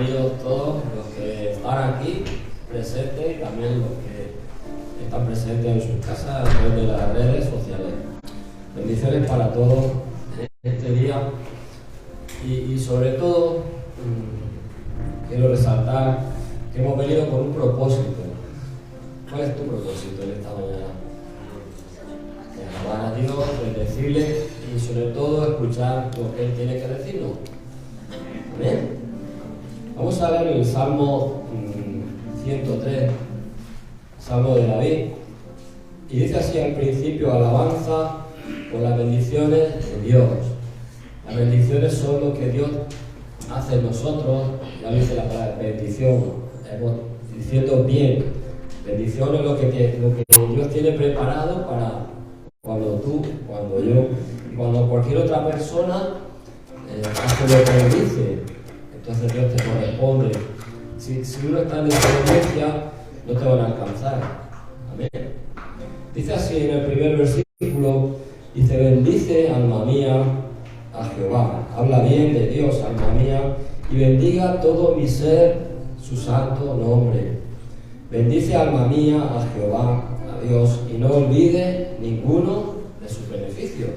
bienvenidos todos los que están aquí presentes y también los que están presentes en sus casas a través de las redes sociales. Bendiciones para todos en este día y sobre todo quiero resaltar que hemos venido con un propósito. ¿Cuál es tu propósito en esta mañana? Alabar a Dios, bendecirle y sobre todo escuchar lo que Él tiene que decirnos. Amén. Vamos a ver el Salmo 103, Salmo de David, y dice así al principio: alabanza por las bendiciones de Dios. Las bendiciones son lo que Dios hace en nosotros. Ya dice la palabra bendición, diciendo bien. Bendición es lo que Dios tiene preparado para cuando tú, cuando yo y cuando cualquier otra persona hace lo que Él dice. Entonces Dios te corresponde. Si uno está en desobediencia, no te van a alcanzar. Amén. Dice así en el primer versículo, dice: bendice, alma mía, a Jehová. Habla bien de Dios, alma mía, y bendiga todo mi ser su santo nombre. Bendice, alma mía, a Jehová, a Dios, y no olvide ninguno de sus beneficios.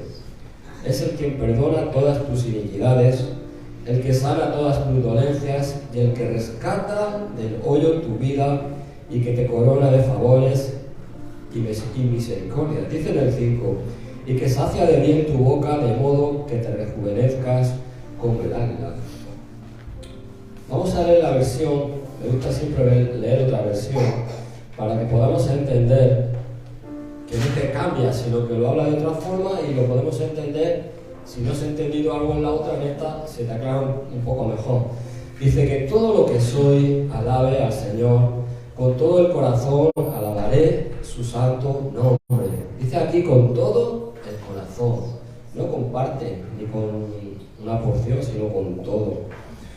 Es el quien perdona todas tus iniquidades, el que sana todas tus dolencias, y el que rescata del hoyo tu vida, y que te corona de favores y misericordia. Dice en el 5, y que sacia de bien tu boca, de modo que te rejuvenezcas como el águila. Vamos a leer la versión, me gusta siempre leer otra versión, para que podamos entender que no te cambia, sino que lo habla de otra forma y lo podemos entender. Si no has entendido algo en la otra, en esta se te aclara un poco mejor. Dice que todo lo que soy, alabe al Señor, con todo el corazón alabaré su santo nombre. Dice aquí con todo el corazón, no con parte ni con una porción, sino con todo.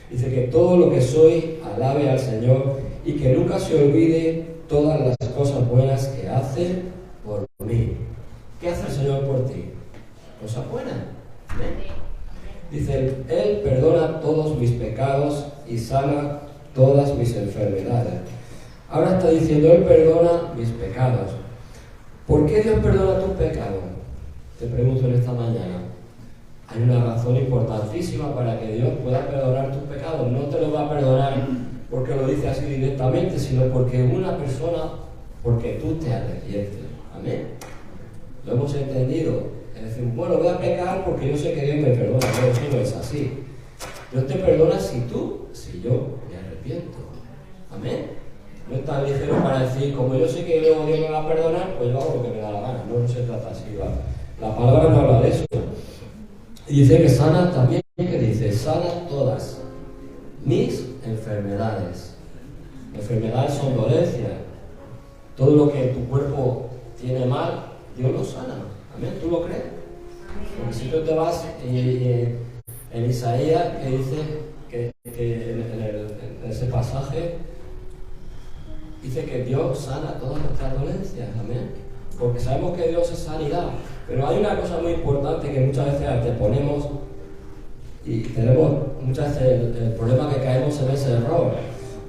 Dice que todo lo que soy, alabe al Señor y que nunca se olvide todas las cosas buenas que hace por mí. ¿Qué hace el Señor por ti? Cosas buenas. Dice: Él perdona todos mis pecados y sana todas mis enfermedades. Ahora está diciendo: Él perdona mis pecados. ¿Por qué Dios perdona tus pecados? Te pregunto en esta mañana. Hay una razón importantísima para que Dios pueda perdonar tus pecados. No te lo va a perdonar porque lo dice así directamente, sino porque porque tú te arrepientes. Amén. ¿Lo hemos entendido? Es decir, bueno, voy a pecar porque yo sé que Dios me perdona. Pero eso no es así. Dios te perdona si yo me arrepiento. Amén. No es tan ligero para decir, como yo sé que luego Dios me va a perdonar, pues yo hago lo que me da la gana. No se trata así, ¿va? La palabra no habla de eso. Y dice que sana también, que dice, sana todas mis enfermedades. Enfermedades son dolencias. Todo lo que tu cuerpo tiene mal, Dios lo sana. Amén, ¿tú lo crees? Porque si tú te vas en Isaías, que dice que en ese pasaje, dice que Dios sana todas nuestras dolencias. Amén. Porque sabemos que Dios es sanidad. Pero hay una cosa muy importante que muchas veces anteponemos y tenemos muchas veces el problema que caemos en ese error.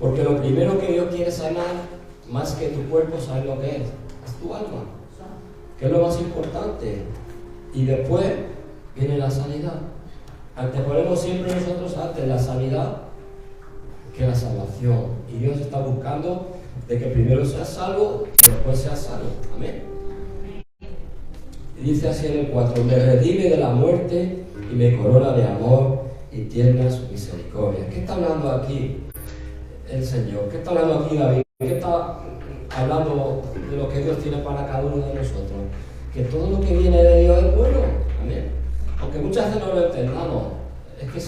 Porque lo primero que Dios quiere sanar, más que tu cuerpo, ¿sabes lo que es tu alma. Que es lo más importante. Y después viene la sanidad. Anteponemos siempre nosotros antes la sanidad que la salvación. Y Dios está buscando de que primero seas salvo y después seas sano. Amén. Y dice así en el 4: me redime de la muerte y me corona de amor y tiernas misericordias. ¿Qué está hablando aquí el Señor? ¿Qué está hablando aquí David? ¿Qué está hablando de lo que Dios tiene para cada uno de nosotros? Que todo lo que viene de Dios es bueno. Amén. Aunque muchas veces no lo entendamos. Es que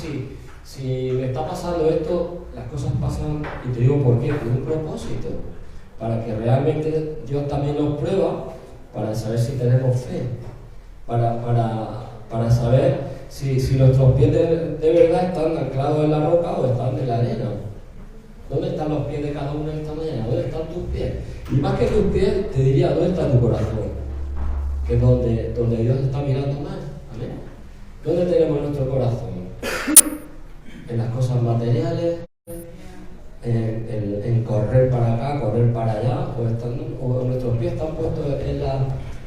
si me está pasando esto, las cosas pasan, y te digo por qué, con un propósito. Para que realmente Dios también nos prueba, para saber si tenemos fe. Para saber si nuestros pies de verdad están anclados en la roca o están en la arena. ¿Dónde están los pies de cada uno esta mañana? ¿Dónde están tus pies? Y más que tus pies, te diría, ¿dónde está tu corazón? Que es donde Dios está mirando más. Amén. ¿Dónde tenemos nuestro corazón? ¿En las cosas materiales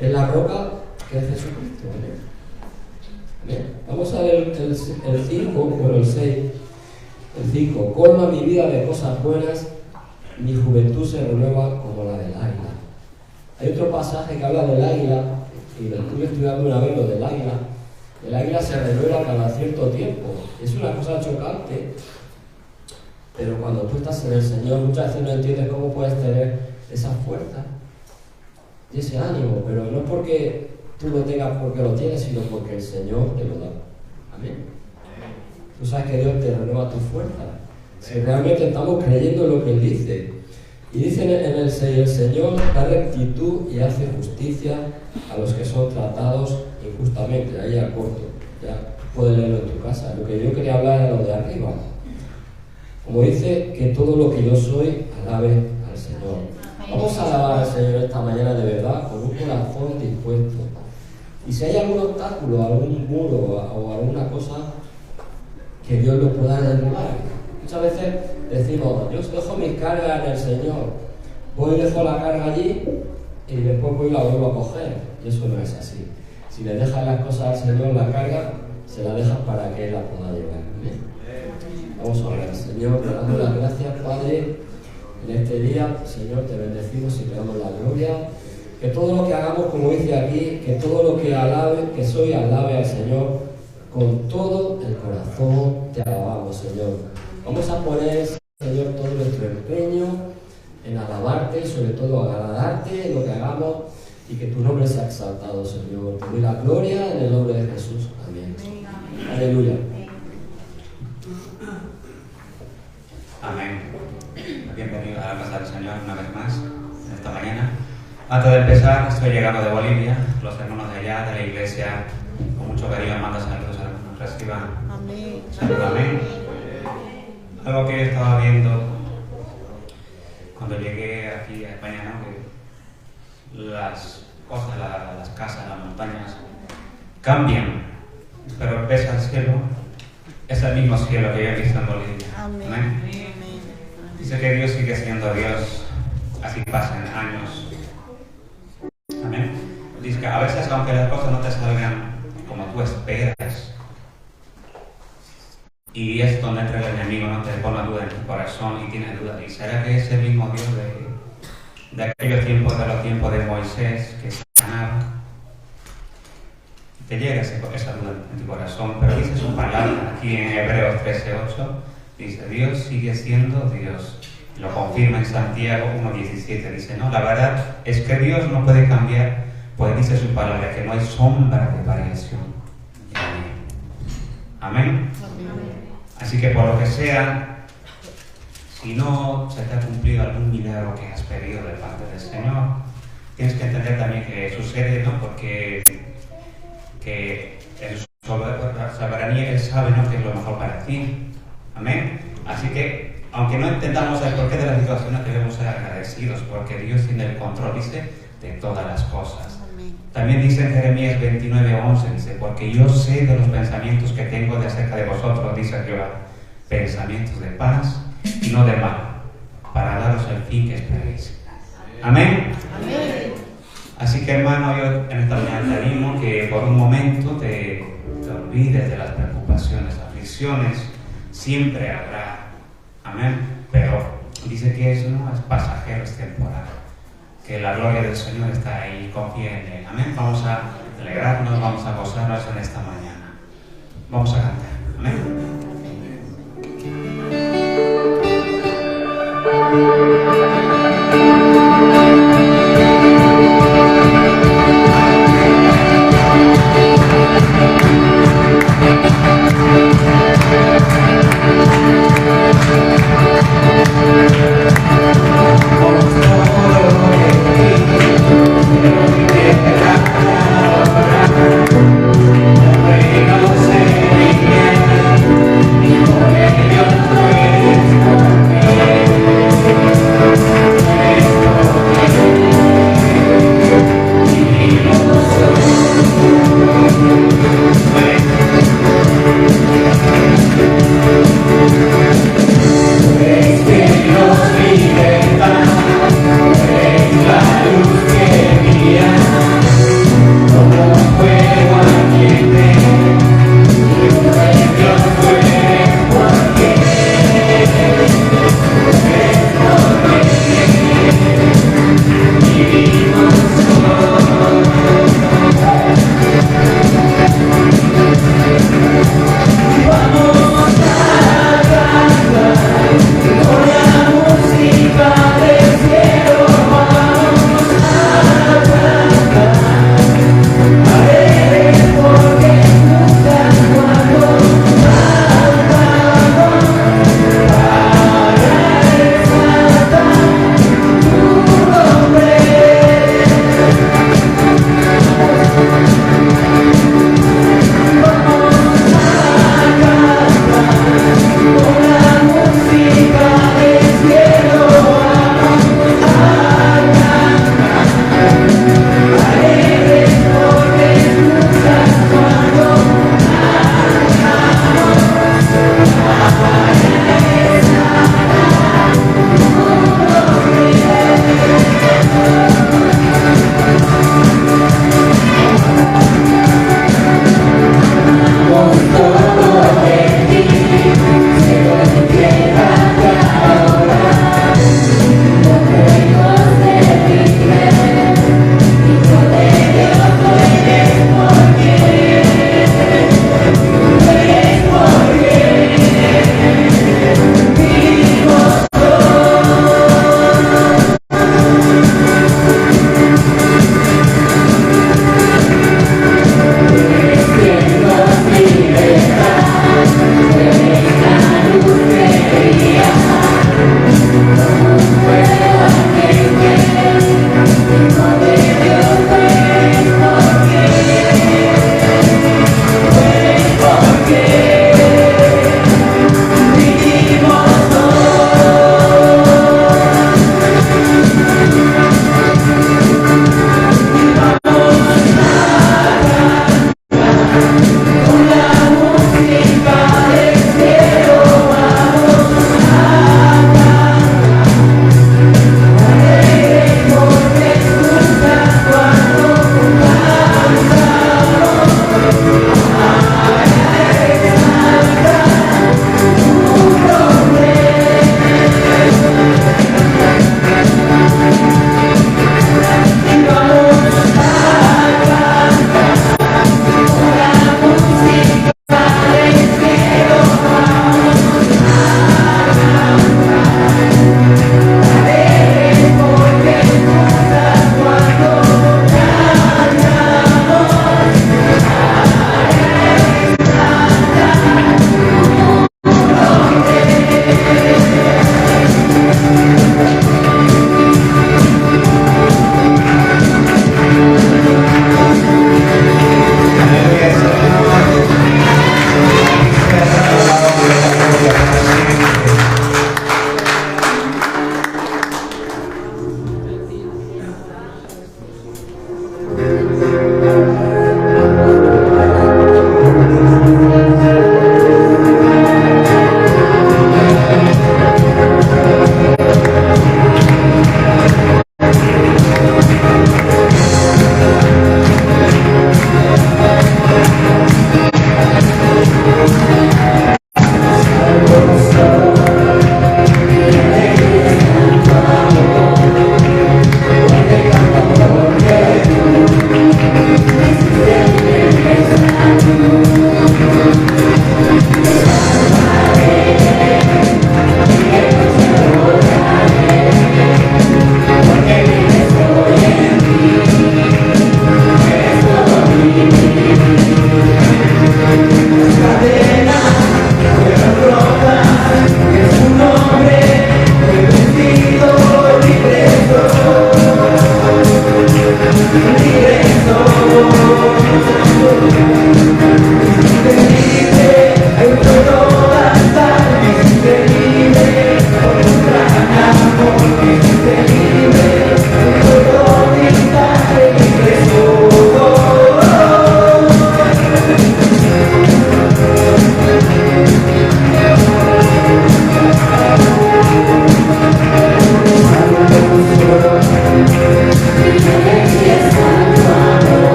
en la roca que es Jesucristo. ¿Amén? ¿Amén? Vamos a ver el 5, bueno, el 6. El 5. Colma mi vida de cosas buenas, mi juventud se renueva como la del águila. Hay otro pasaje que habla del águila, y lo estuve estudiando una vez, lo del águila. El águila se renueva cada cierto tiempo. Es una cosa chocante, pero cuando tú estás en el Señor, muchas veces no entiendes cómo puedes tener esa fuerza y ese ánimo, pero no es porque tú lo tengas porque lo tienes, sino porque el Señor te lo da. Amén. Tú sabes que Dios te renueva tu fuerza. Si realmente estamos creyendo en lo que Él dice. Y dice en el 6, el Señor da rectitud y hace justicia a los que son tratados injustamente. Ahí a corto. Ya puedes leerlo en tu casa. Lo que yo quería hablar era lo de arriba. Como dice, que todo lo que yo soy, alabe al Señor. Vamos a alabar al Señor esta mañana de verdad, con un corazón dispuesto. Y si hay algún obstáculo, algún muro o alguna cosa, que Dios lo pueda derribar. Muchas veces decimos, yo dejo mis cargas en el Señor, voy y dejo la carga allí y después voy y la vuelvo a coger. Y eso no es así. Si le dejas las cosas al Señor, la carga, se la dejas para que Él la pueda llevar. ¿Amén? Vamos a orar. Señor, te damos las gracias, Padre, en este día. Señor, te bendecimos y te damos la gloria. Que todo lo que hagamos, como dice aquí, que todo lo que alabe, que soy, alabe al Señor. Con todo el corazón te alabamos, Señor. Vamos a poner, Señor, todo nuestro empeño en alabarte y sobre todo agradarte en lo que hagamos y que tu nombre sea exaltado, Señor. Te doy la gloria en el nombre de Jesús. Amén. Aleluya. Amén. Bienvenido a la casa del Señor una vez más, en esta mañana. Antes de empezar, estoy llegando de Bolivia. Los hermanos de allá, de la iglesia, con mucho cariño, manda saludos a los que nos reciban. Amén. Saludos, amén. Algo que yo estaba viendo cuando llegué aquí a España, ¿no? Que las cosas, las casas, las montañas cambian, pero ves al cielo, es el mismo cielo que yo he visto en Bolivia. Amén. Amén. Amén. Dice que Dios sigue siendo Dios, así pasan años. Amén. Dice que a veces, aunque las cosas no te salgan como tú esperas, y es donde entra el enemigo, no te pone duda en tu corazón y tienes dudas. ¿Y será que es el mismo Dios de aquellos tiempos, de los tiempos de Moisés, que sanaba? Te llega esa duda en tu corazón, pero dice su palabra aquí en Hebreos 13:8, dice, Dios sigue siendo Dios. Lo confirma en Santiago 1:17, dice, no, la verdad es que Dios no puede cambiar, pues dice su palabra que no hay sombra de variación. Amén. Amén. Así que por lo que sea, si no se te ha cumplido algún milagro que has pedido de parte del Señor, tienes que entender también que sucede, ¿no? Porque que en su soberanía Él sabe, ¿no?, que es lo mejor para ti. Amén. Así que, aunque no entendamos el porqué de las situaciones, debemos ser agradecidos porque Dios tiene el control, dice, de todas las cosas. También dice en Jeremías 29:11, dice, porque yo sé de los pensamientos que tengo de acerca de vosotros, dice Jehová, pensamientos de paz y no de mal, para daros el fin que esperéis. Amén. Amén. Así que, hermano, yo en esta mañana te animo que por un momento te olvides de las preocupaciones, aflicciones, siempre habrá. Amén. Pero dice que eso no es pasajero, es temporal. Que la gloria del Señor está ahí, confía en Él. Amén. Vamos a alegrarnos, vamos a gozarnos en esta mañana. Vamos a cantar. Amén. Dios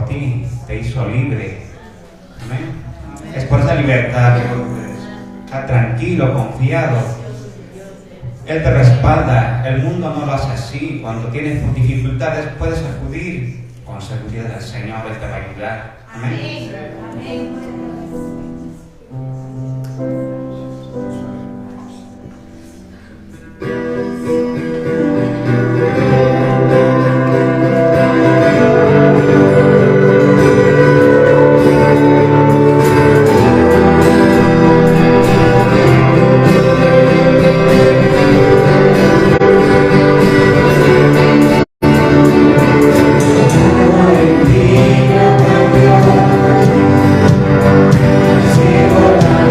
por ti, te hizo libre. Amén. Es por esa libertad que puedes estar tranquilo, confiado. Él te respalda. El mundo no lo hace así. Cuando tienes dificultades puedes acudir con seguridad al Señor. Él te va a ayudar. Amén. Amén. Sigo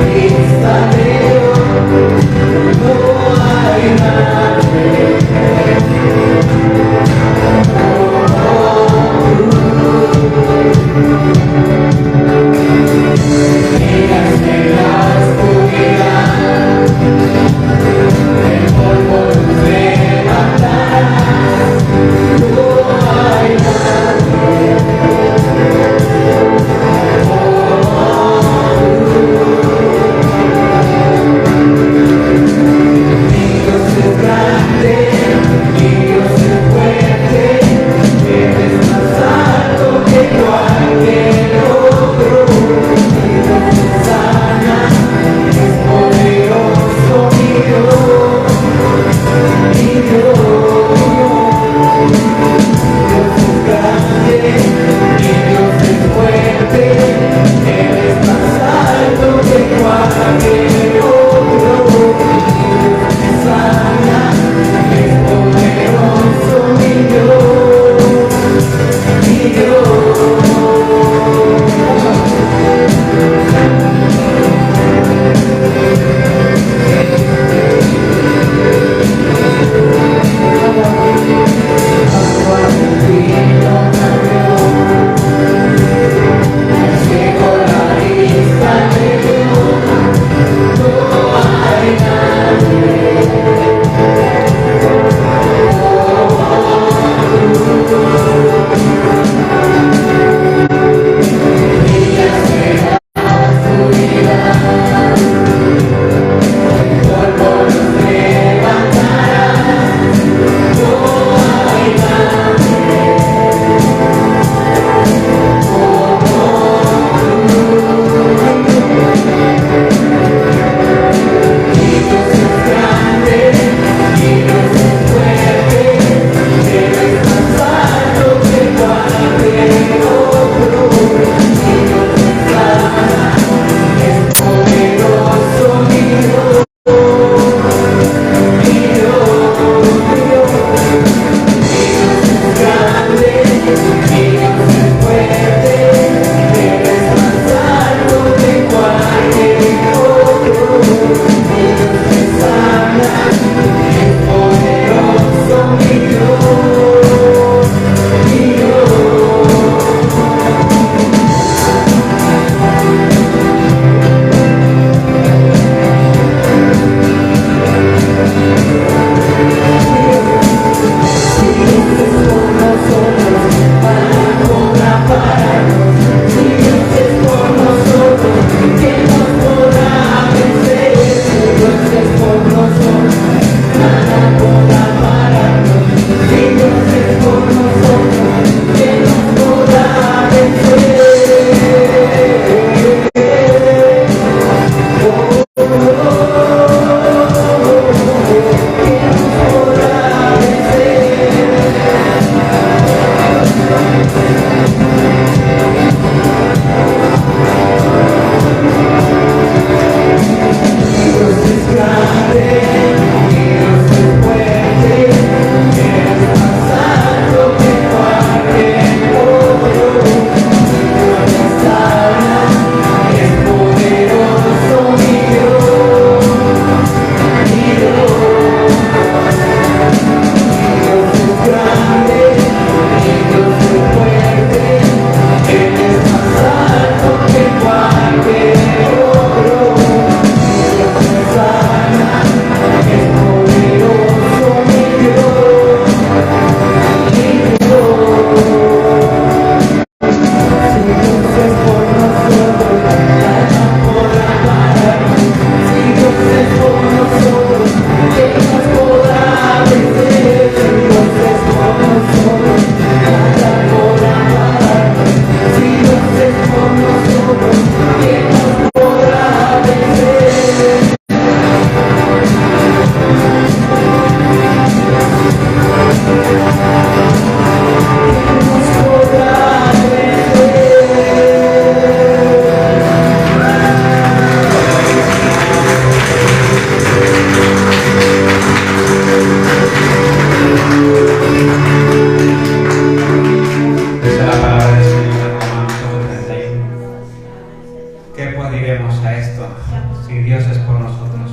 Si Dios es por nosotros,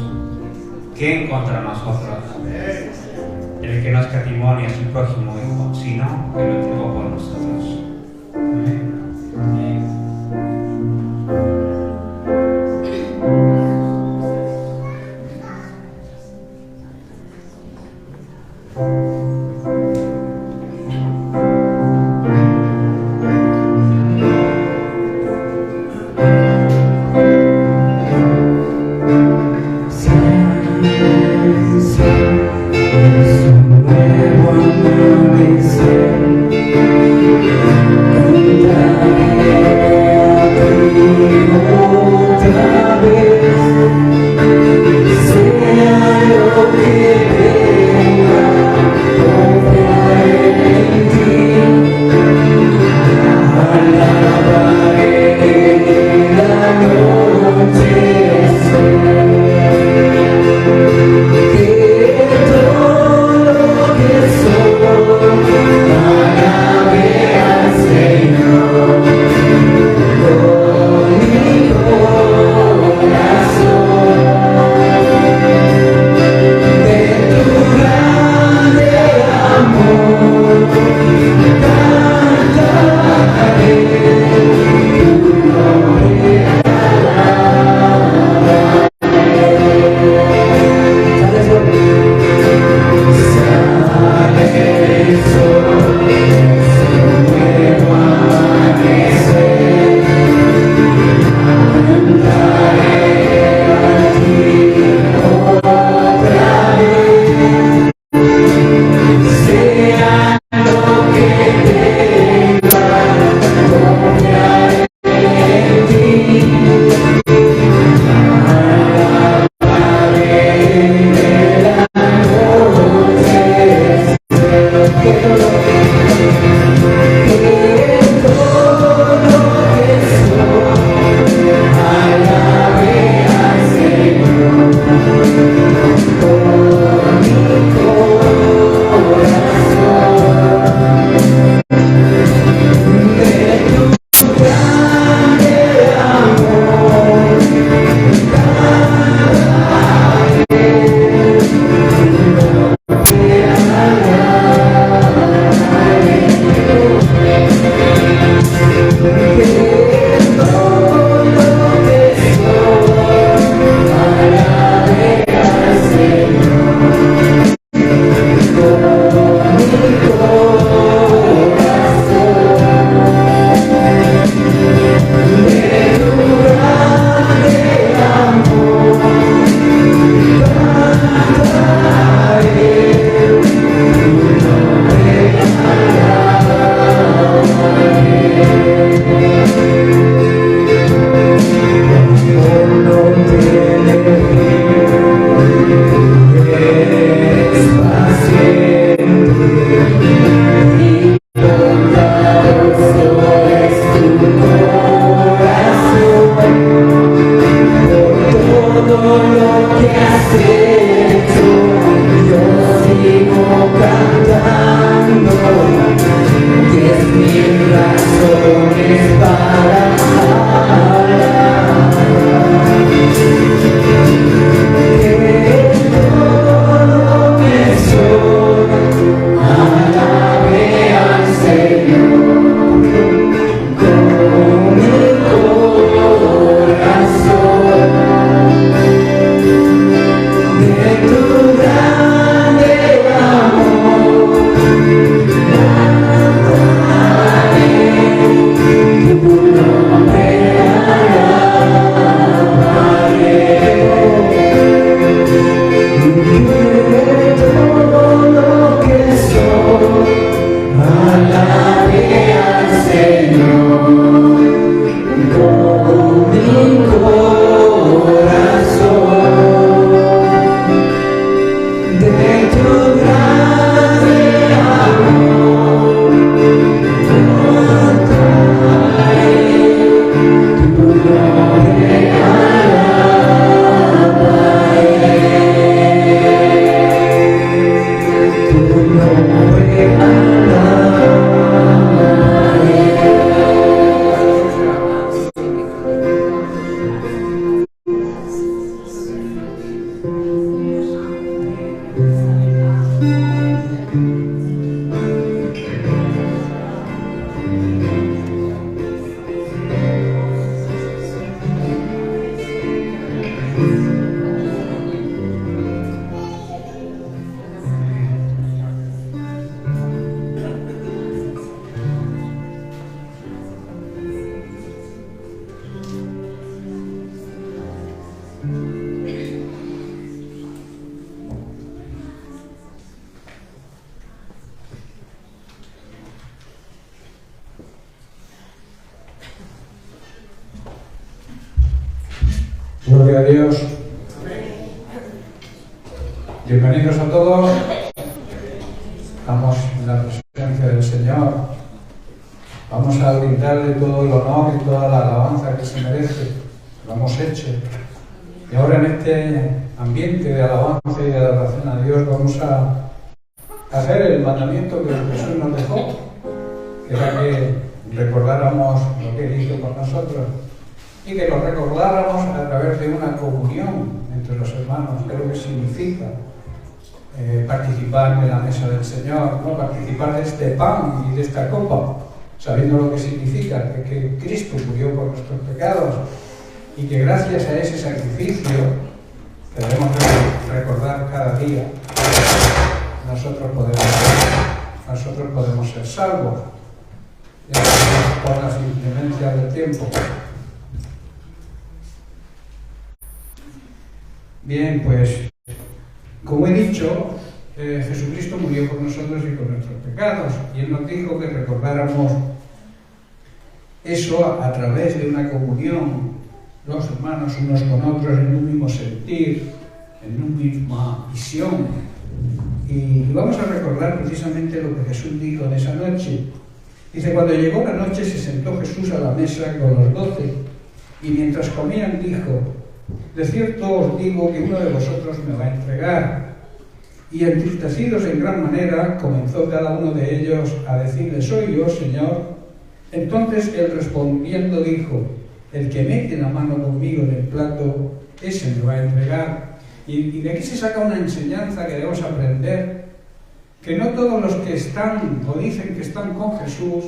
¿quién contra nosotros? El que no escatimó ni a su prójimo hijo, sino que lo entregó por nosotros. Amén. Nombre Gloria a Dios. Bienvenidos a todos. Estamos en la presencia del Señor. Vamos a brindarle todo el honor y toda la alabanza que se merece. Lo hemos hecho. Y ahora en este ambiente de alabanza y de adoración a Dios vamos a hacer el mandamiento que Jesús nos dejó, que era que recordáramos lo que Él hizo con nosotros y que lo recordáramos a través de una comunión entre los hermanos. ¿Qué es lo que significa participar de la mesa del Señor? ¿No? Participar de este pan y de esta copa, sabiendo lo que significa, que Cristo murió por nuestros pecados y que gracias a ese sacrificio que debemos recordar cada día, nosotros podemos ser salvos por las inclemencias del tiempo. Bien, pues como he dicho, Jesucristo murió por nosotros y por nuestros pecados, y Él nos dijo que recordáramos eso a través de una comunión, los hermanos unos con otros en un mismo sentir, en una misma visión. Y vamos a recordar precisamente lo que Jesús dijo en esa noche. Dice: cuando llegó la noche se sentó Jesús a la mesa con los 12, y mientras comían dijo: de cierto os digo que uno de vosotros me va a entregar. Y entristecidos en gran manera, comenzó cada uno de ellos a decirle: soy yo, Señor. Entonces él respondiendo dijo: el que mete la mano conmigo en el plato, ese me va a entregar. Y de aquí se saca una enseñanza que debemos aprender, que no todos los que están o dicen que están con Jesús,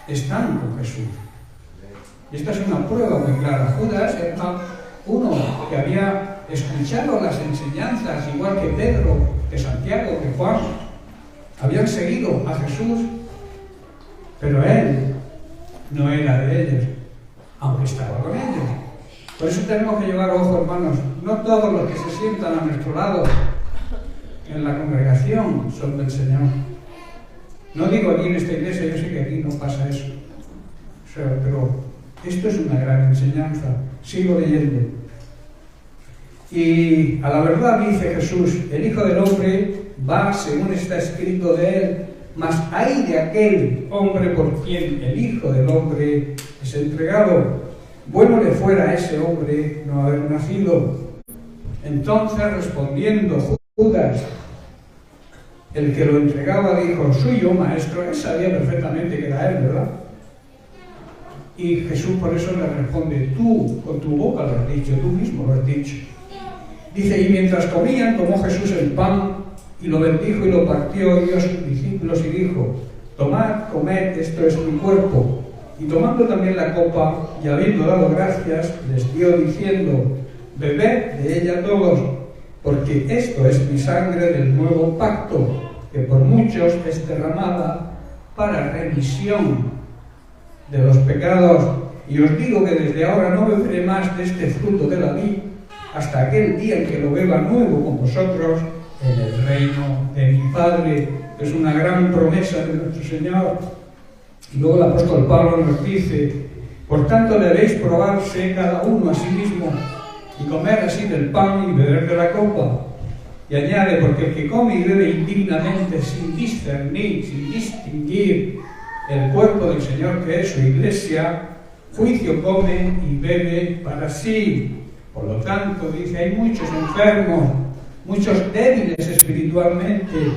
están con Jesús. Y esta es una prueba muy clara. Judas era uno que había escuchado las enseñanzas, igual que Pedro, que Santiago, que Juan. Habían seguido a Jesús, pero él no era de ellos, aunque estaba con ellos. Por eso tenemos que llevar ojo, hermanos. No todos los que se sientan a nuestro lado en la congregación son del Señor. No digo aquí en esta iglesia, yo sé que aquí no pasa eso. Pero esto es una gran enseñanza. Sigo leyendo. Y a la verdad dice Jesús: el Hijo del Hombre va según está escrito de él, mas hay de aquel hombre por quien el Hijo del Hombre es entregado. Bueno le fuera a ese hombre no haber nacido. Entonces respondiendo Judas, el que lo entregaba, dijo: soy yo, maestro. Él sabía perfectamente que era él, ¿verdad? Y Jesús por eso le responde: tú con tu boca lo has dicho, tú mismo lo has dicho. Dice: y mientras comían, tomó Jesús el pan y lo bendijo y lo partió y dio a sus discípulos y dijo: tomad, comed, esto es mi cuerpo. Y tomando también la copa y habiendo dado gracias, les dio diciendo: bebed de ella todos, porque esto es mi sangre del nuevo pacto, que por muchos es derramada para remisión de los pecados. Y os digo que desde ahora no beberé más de este fruto de la vid hasta aquel día en que lo beba nuevo con vosotros en el reino de mi Padre. Es una gran promesa de nuestro Señor. Y luego el apóstol Pablo nos dice: por tanto debéis probarse cada uno a sí mismo y comer así del pan y beber de la copa. Y añade: porque el que come y bebe indignamente, sin discernir, sin distinguir el cuerpo del Señor que es su iglesia, juicio come y bebe para sí. Por lo tanto, dice, hay muchos enfermos, muchos débiles espiritualmente,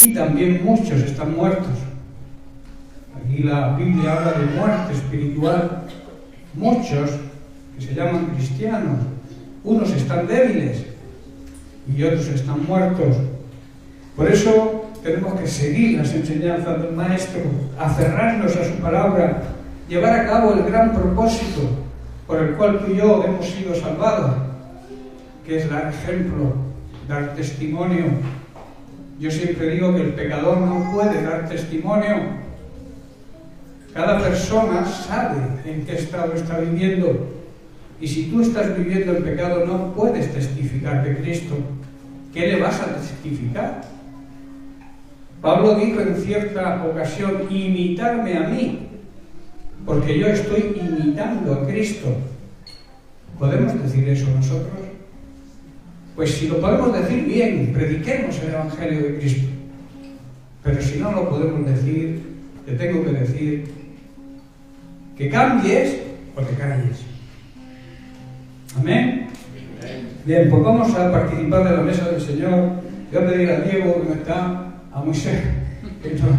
y también muchos están muertos. Aquí la Biblia habla de muerte espiritual. Muchos que se llaman cristianos, unos están débiles y otros están muertos. Por eso tenemos que seguir las enseñanzas del Maestro, aferrarnos a su palabra, llevar a cabo el gran propósito por el cual tú y yo hemos sido salvados, que es dar ejemplo, dar testimonio. Yo siempre digo que el pecador no puede dar testimonio. Cada persona sabe en qué estado está viviendo, y si tú estás viviendo en pecado no puedes testificar de Cristo. ¿Qué le vas a testificar? Pablo dijo en cierta ocasión: imitarme a mí, porque yo estoy imitando a Cristo. ¿Podemos decir eso nosotros? Pues si lo podemos decir bien, prediquemos el Evangelio de Cristo. Pero si no lo podemos decir, te tengo que decir que cambies o te calles. Amén. Bien, pues vamos a participar de la mesa del Señor. Voy a pedir a Diego, que no está, a Moisés, que nos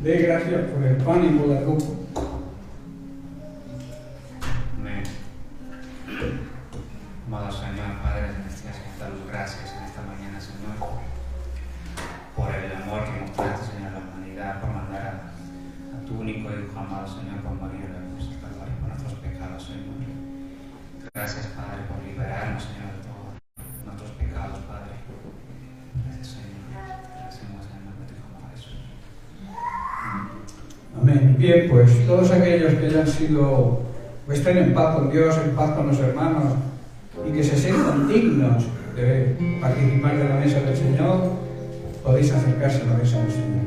dé gracias por el pan y por la copa. Amén. Amado Señor, Padre Celestial, te damos gracias en esta mañana, Señor, por el amor que mostraste, Señor, a la humanidad, por mandar a tu único Hijo, amado Señor, por morir en la cruz, por nuestros pecados, Señor. Gracias, Padre, por liberarnos, Señor, de todos nuestros pecados, Padre. Gracias, Señor. Gracias, Señor, en el nombre de tu Hijo Jesús. Amén. Bien, pues todos aquellos que hayan sido, o estén en paz con Dios, en paz con los hermanos, y que se sientan dignos de participar de la mesa del Señor, podéis acercarse a la mesa del Señor.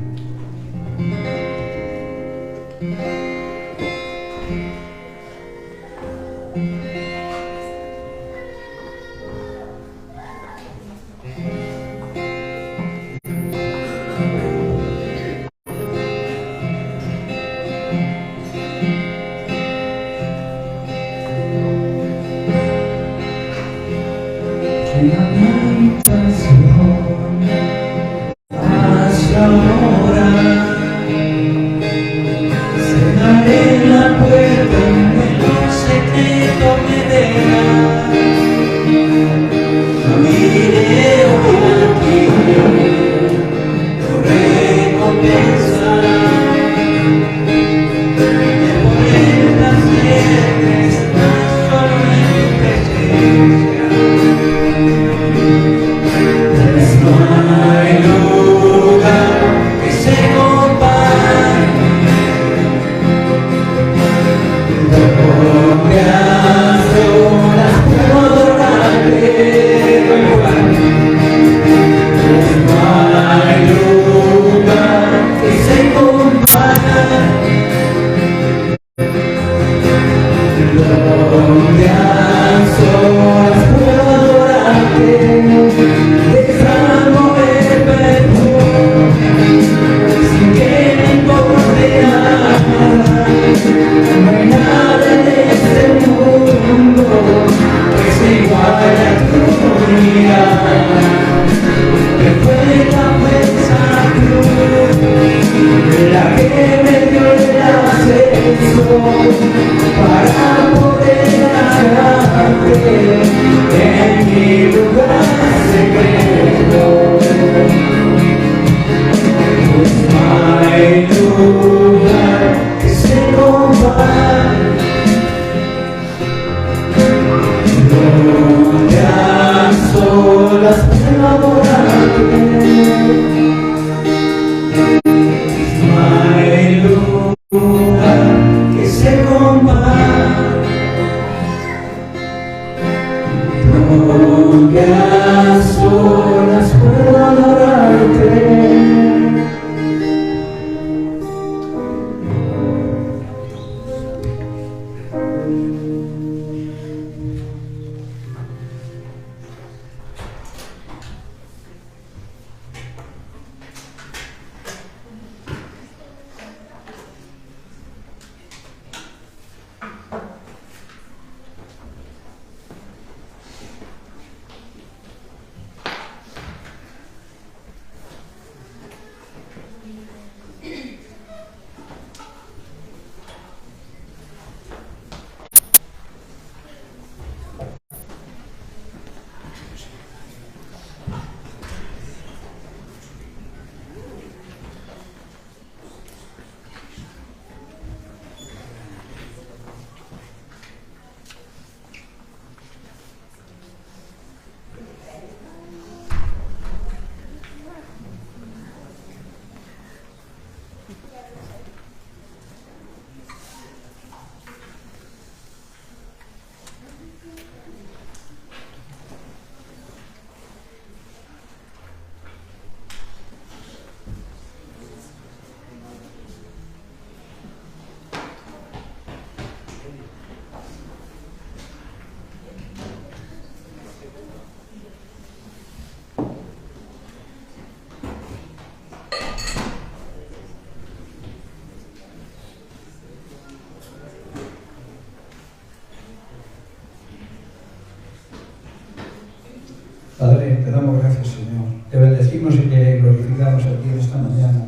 bendecimos y te glorificamos a ti esta mañana.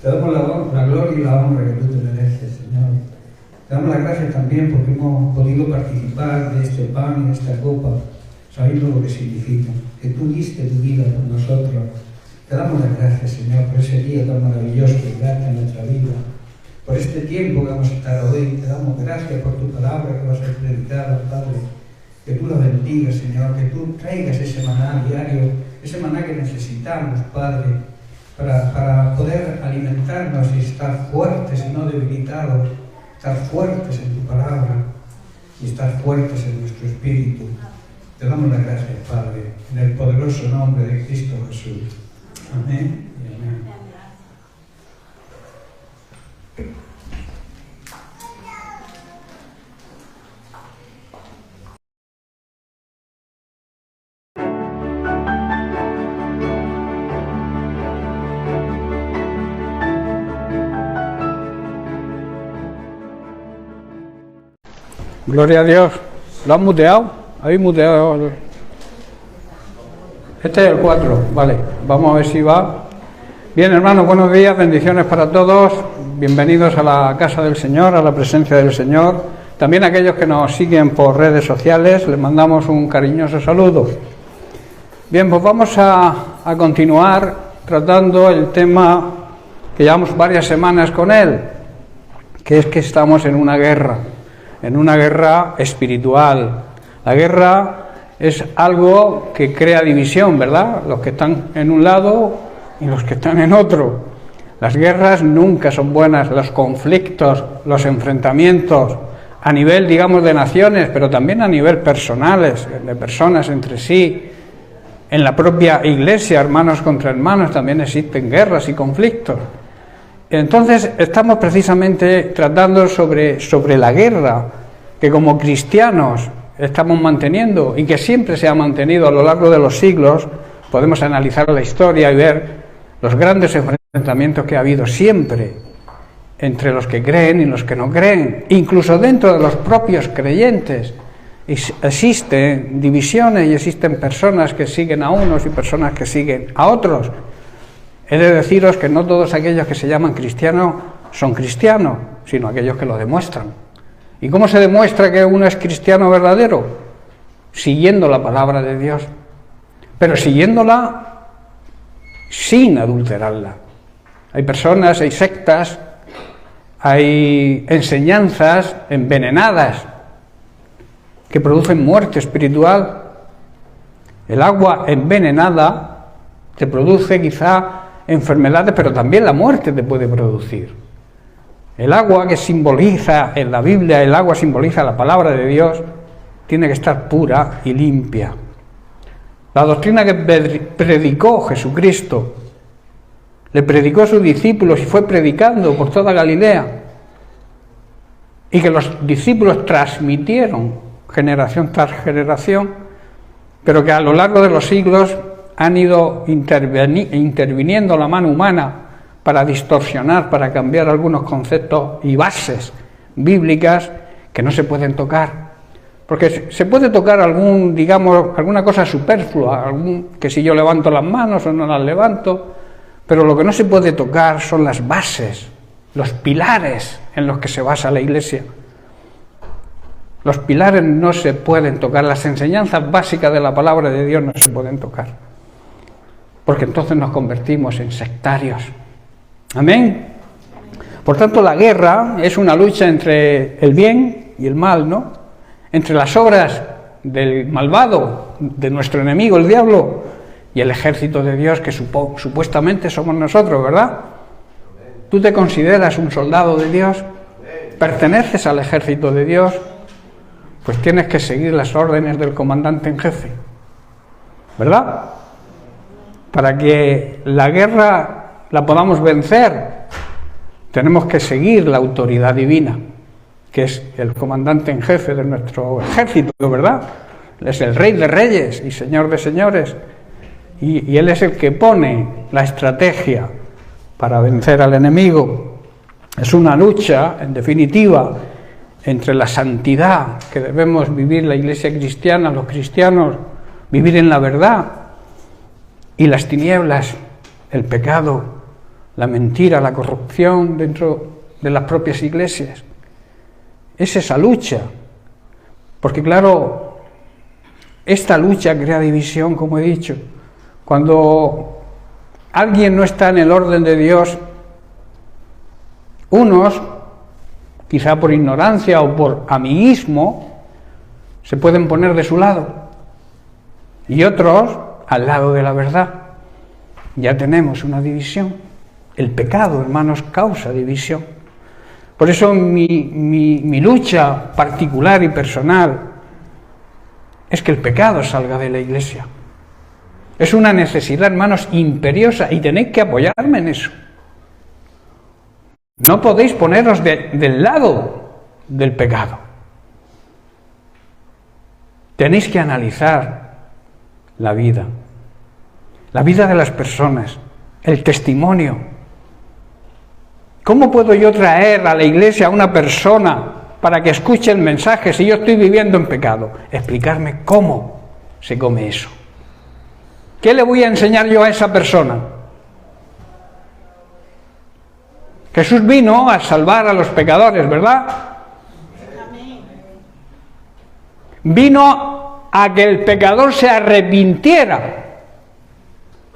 Te damos la gloria y la honra que tú te mereces, Señor. Te damos las gracias también porque hemos podido participar de este pan y de esta copa, sabiendo lo que significa, que tú diste tu vida por nosotros. Te damos las gracias, Señor, por ese día tan maravilloso que daste en nuestra vida, por este tiempo que vamos a estar hoy. Te damos gracias por tu palabra que vas a predicar, Padre. Que tú la bendigas, Señor, que tú traigas ese maná diario, ese maná que necesitamos, Padre, para poder alimentarnos y estar fuertes y no debilitados, estar fuertes en tu palabra y estar fuertes en nuestro espíritu. Te damos las gracias, Padre, en el poderoso nombre de Cristo Jesús. Amén y amén. Gloria a Dios. ¿Lo han muteado? ¿Habéis muteado? Este es el 4, vale. Vamos a ver si va. Bien, hermanos, buenos días, bendiciones para todos. Bienvenidos a la casa del Señor, a la presencia del Señor. También a aquellos que nos siguen por redes sociales, les mandamos un cariñoso saludo. Bien, pues vamos a continuar tratando el tema que llevamos varias semanas con él, que es que estamos en una guerra espiritual. La guerra es algo que crea división, ¿verdad? Los que están en un lado y los que están en otro. Las guerras nunca son buenas, los conflictos, los enfrentamientos, a nivel, digamos, de naciones, pero también a nivel personales, de personas entre sí. En la propia iglesia, hermanos contra hermanos, también existen guerras y conflictos. Entonces, estamos precisamente tratando sobre la guerra que como cristianos estamos manteniendo y que siempre se ha mantenido a lo largo de los siglos. Podemos analizar la historia y ver los grandes enfrentamientos que ha habido siempre entre los que creen y los que no creen. Incluso dentro de los propios creyentes existen divisiones y existen personas que siguen a unos y personas que siguen a otros. He de deciros que no todos aquellos que se llaman cristianos son cristianos, sino aquellos que lo demuestran. ¿Y cómo se demuestra que uno es cristiano verdadero? Siguiendo la palabra de Dios, pero siguiéndola sin adulterarla. Hay personas, hay sectas, hay enseñanzas envenenadas que producen muerte espiritual. El agua envenenada te produce quizá enfermedades, pero también la muerte te puede producir. El agua que simboliza en la Biblia, el agua simboliza la palabra de Dios, tiene que estar pura y limpia. La doctrina que predicó Jesucristo, le predicó a sus discípulos y fue predicando por toda Galilea, y que los discípulos transmitieron generación tras generación, pero que a lo largo de los siglos han ido interviniendo la mano humana para distorsionar, para cambiar algunos conceptos y bases bíblicas que no se pueden tocar. Porque se puede tocar alguna cosa superflua, que si yo levanto las manos o no las levanto, pero lo que no se puede tocar son las bases, los pilares en los que se basa la Iglesia. Los pilares no se pueden tocar, las enseñanzas básicas de la palabra de Dios no se pueden tocar, porque entonces nos convertimos en sectarios. Amén. Por tanto, la guerra es una lucha entre el bien y el mal, ¿no? Entre las obras del malvado, de nuestro enemigo, el diablo, y el ejército de Dios, que supuestamente somos nosotros, ¿verdad? ¿Tú te consideras un soldado de Dios? ¿Perteneces al ejército de Dios? Pues tienes que seguir las órdenes del comandante en jefe, ¿verdad? Para que la guerra la podamos vencer, tenemos que seguir la autoridad divina, que es el comandante en jefe de nuestro ejército, ¿verdad? Él es el Rey de Reyes y Señor de Señores, y Él es el que pone la estrategia para vencer al enemigo. Es una lucha, en definitiva, entre la santidad que debemos vivir la Iglesia cristiana, los cristianos, vivir en la verdad, y las tinieblas el pecado, la mentira, la corrupción dentro de las propias iglesias. Es esa lucha, porque claro, esta lucha crea división, como he dicho. Cuando alguien no está en el orden de Dios, unos, quizá por ignorancia o por amiguismo, se pueden poner de su lado, y otros al lado de la verdad. Ya tenemos una división. El pecado, hermanos, causa división. Por eso mi lucha particular y personal es que el pecado salga de la iglesia. Es una necesidad, hermanos, imperiosa, y tenéis que apoyarme en eso. No podéis poneros del lado del pecado. Tenéis que analizar la vida de las personas, el testimonio. ¿Cómo puedo yo traer a la iglesia a una persona para que escuche el mensaje si yo estoy viviendo en pecado? Explicarme cómo se come eso. ¿Qué le voy a enseñar yo a esa persona? Jesús vino a salvar a los pecadores, ¿verdad? Vino a que el pecador se arrepintiera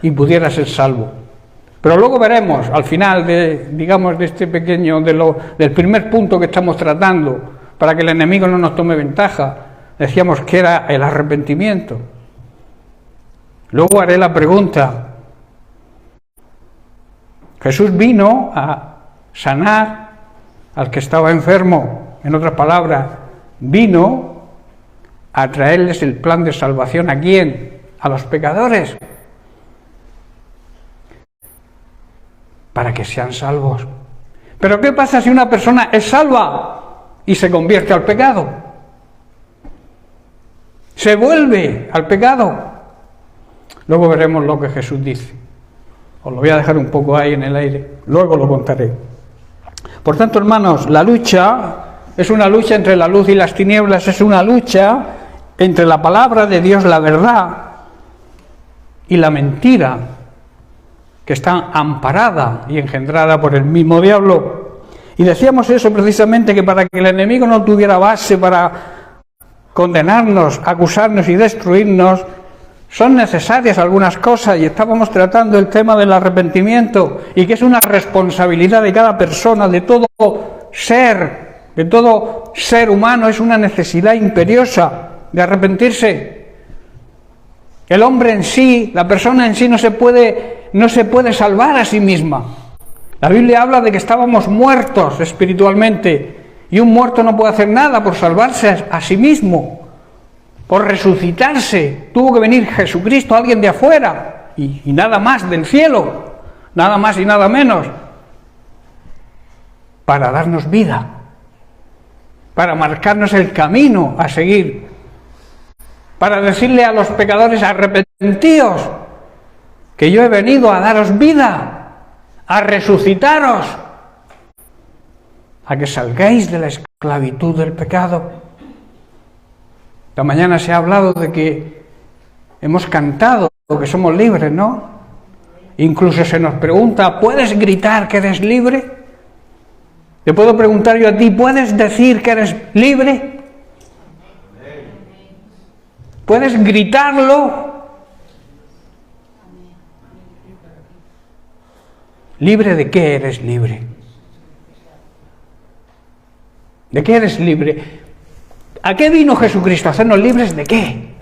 y pudiera ser salvo. Pero luego veremos, al final de este pequeño, del primer punto que estamos tratando, para que el enemigo no nos tome ventaja, decíamos que era el arrepentimiento. Luego haré la pregunta. Jesús vino a sanar al que estaba enfermo. En otras palabras, vino a traerles el plan de salvación. ¿A quién? A los pecadores, para que sean salvos. Pero ¿qué pasa si una persona es salva y se convierte al pecado? Se vuelve al pecado. Luego veremos lo que Jesús dice. Os lo voy a dejar un poco ahí en el aire, luego lo contaré. Por tanto, hermanos, la lucha es una lucha entre la luz y las tinieblas, es una lucha entre la palabra de Dios, la verdad, y la mentira, que está amparada y engendrada por el mismo diablo. Y decíamos eso precisamente, que para que el enemigo no tuviera base para condenarnos, acusarnos y destruirnos, son necesarias algunas cosas, y estábamos tratando el tema del arrepentimiento, y que es una responsabilidad de cada persona, de todo ser humano, es una necesidad imperiosa de arrepentirse. El hombre en sí, la persona en sí no se puede salvar a sí misma. La Biblia habla de que estábamos muertos espiritualmente, y un muerto no puede hacer nada por salvarse a sí mismo, por resucitarse. Tuvo que venir Jesucristo, alguien de afuera, y nada más del cielo, nada más y nada menos, para darnos vida, para marcarnos el camino a seguir, para decirle a los pecadores: arrepentíos, que yo he venido a daros vida, a resucitaros, a que salgáis de la esclavitud del pecado. Esta mañana se ha hablado de que hemos cantado que somos libres, ¿no? Incluso se nos pregunta: ¿puedes gritar que eres libre? Te puedo preguntar yo a ti: ¿puedes decir que eres libre? ¿Puedes gritarlo? ¿Libre de qué eres libre? ¿De qué eres libre? ¿A qué vino Jesucristo? ¿A hacernos libres de qué?